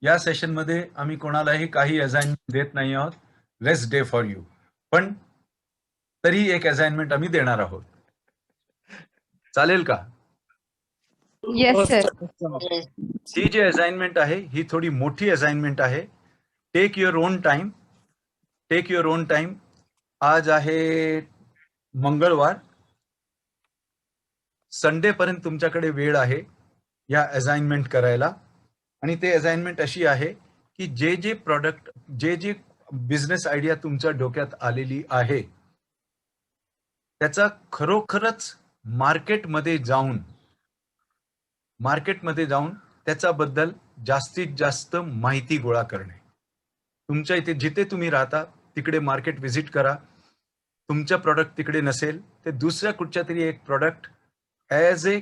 या सेशनमध्ये आम्ही कोणालाही काही असाइनमेंट देत नाही आहोत. Rest day for you. पण तरी एक असाइनमेंट आम्ही देणार आहोत. चालेल का? Yes sir. ही जी असाइनमेंट आहे ही थोडी मोठी असाइनमेंट आहे. Take your own time. Take your own time. आज आहे मंगळवार. संडे पर्यंत तुमच्याकडे वेळ आहे या असाइनमेंट करायला. आणि ते असाइनमेंट अशी आहे की जे प्रोडक्ट, जे बिझनेस आयडिया तुमच्या डोक्यात आलेली आहे त्याचा खरोखरच मार्केटमध्ये जाऊन त्याच्याबद्दल जास्तीत जास्त माहिती गोळा करणे. तुमच्या इथे जिथे तुम्ही राहता तिकडे मार्केट व्हिजिट करा. तुमचं प्रोडक्ट तिकडे नसेल ते दुसऱ्या कुठच्या तरी एक प्रोडक्ट ॲज ए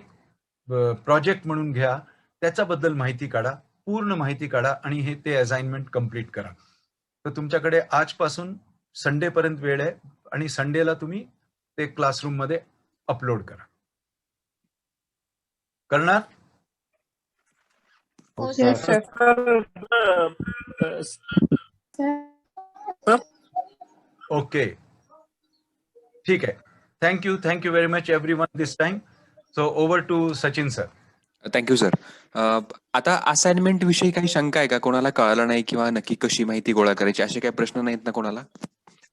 प्रोजेक्ट म्हणून घ्या, त्याच्याबद्दल माहिती काढा, पूर्ण माहिती काढा आणि ते असाइनमेंट कंप्लीट करा. तर तुमच्याकडे आजपासून संडेपर्यंत वेळ आहे आणि संडेला तुम्ही ते क्लासरूम मध्ये अपलोड करा. करणार? Yes, sir. ओके, ठीक आहे. Thank you very much everyone this time. So over to Sachin sir. Thank you sir. आता असाइनमेंट विषयी काही शंका आहे का? कोणाला कळालं नाही किंवा नक्की कशी माहिती गोळा करायची असे काही प्रश्न नाहीत ना कोणाला?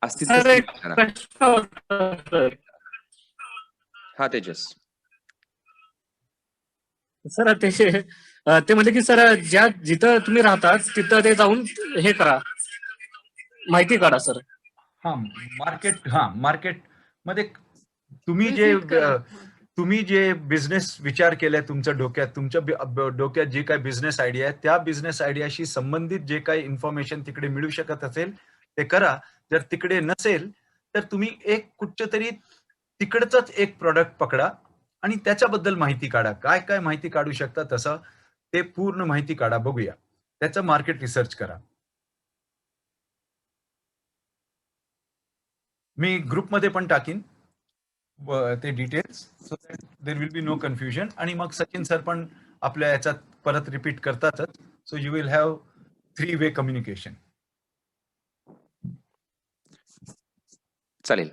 असतील तर विचारा. हा तेजस सर ते म्हणजे की सर जिथं तुम्ही राहता तिथं ते जाऊन हे करा, माहिती काढा सर. मार्केट मध्ये तुम्ही जे बिझनेस विचार केलाय तुमच्या डोक्यात जे काय बिझनेस आयडिया आहे त्या बिझनेस आयडियाशी संबंधित जे काही इन्फॉर्मेशन तिकडे मिळू शकत असेल ते करा. जर तिकडे नसेल तर तुम्ही एक कुठच्या तरी तिकडचंच एक प्रोडक्ट पकडा आणि त्याच्याबद्दल माहिती काढा. काय काय माहिती काढू शकता तसं ते पूर्ण माहिती काढा, बघूया. त्याचं मार्केट रिसर्च करा. मी ग्रुपमध्ये पण टाकीन ते details, so that there will be no confusion. आणि मग सचिन सर पण आपल्या याच्यात परत रिपीट करतातच. So you will have 3-way communication. चालेल.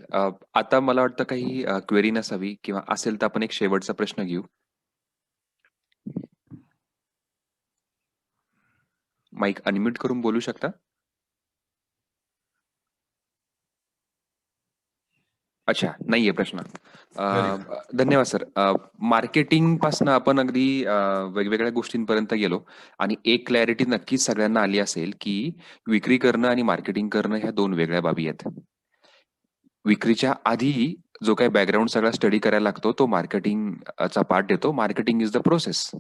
आता मला वाटतं काही क्वेरी नसावी किंवा असेल तर आपण एक शेवटचा प्रश्न घेऊ. माईक अनम्यूट करून बोलू शकता. अच्छा, नाहीये प्रश्न. धन्यवाद सर. मार्केटिंग पासून आपण अगदी वेगवेगळ्या गोष्टींपर्यंत गेलो आणि एक क्लॅरिटी नक्कीच सगळ्यांना आली असेल की विक्री करणं आणि मार्केटिंग करणं ह्या दोन वेगळ्या बाबी आहेत. विक्रीच्या आधी जो काही बॅकग्राऊंड सगळा स्टडी करायला लागतो तो मार्केटिंगचा पार्ट देतो. Marketing is the process.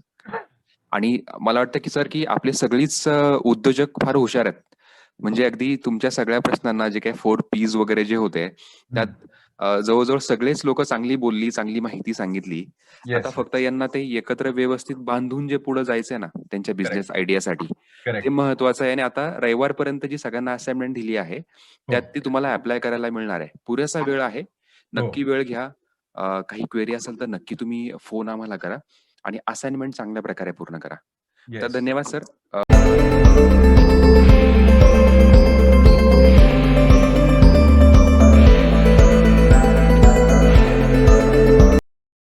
आणि मला वाटतं की सर की आपले सगळीच उद्योजक फार हुशार आहेत. म्हणजे अगदी तुमच्या सगळ्या प्रश्नांना जे काही 4 Ps वगैरे जे होते त्यात जवळजवळ सगळेच लोक चांगली बोलली, चांगली माहिती सांगितली. आता फक्त यांना ते एकत्र व्यवस्थित बांधून जे पुढे जायचंय ना त्यांच्या बिझनेस आयडियासाठी, ते महत्वाचं आहे. आणि आता रविवारपर्यंत जी सगळ्यांना असाइनमेंट दिली आहे त्यात ती तुम्हाला अप्लाय करायला मिळणार आहे. पुरेसा वेळ आहे, नक्की वेळ घ्या. काही क्वेरी असेल तर नक्की तुम्ही फोन आम्हाला करा आणि असाइनमेंट चांगल्या प्रकारे पूर्ण करा. तर धन्यवाद सर.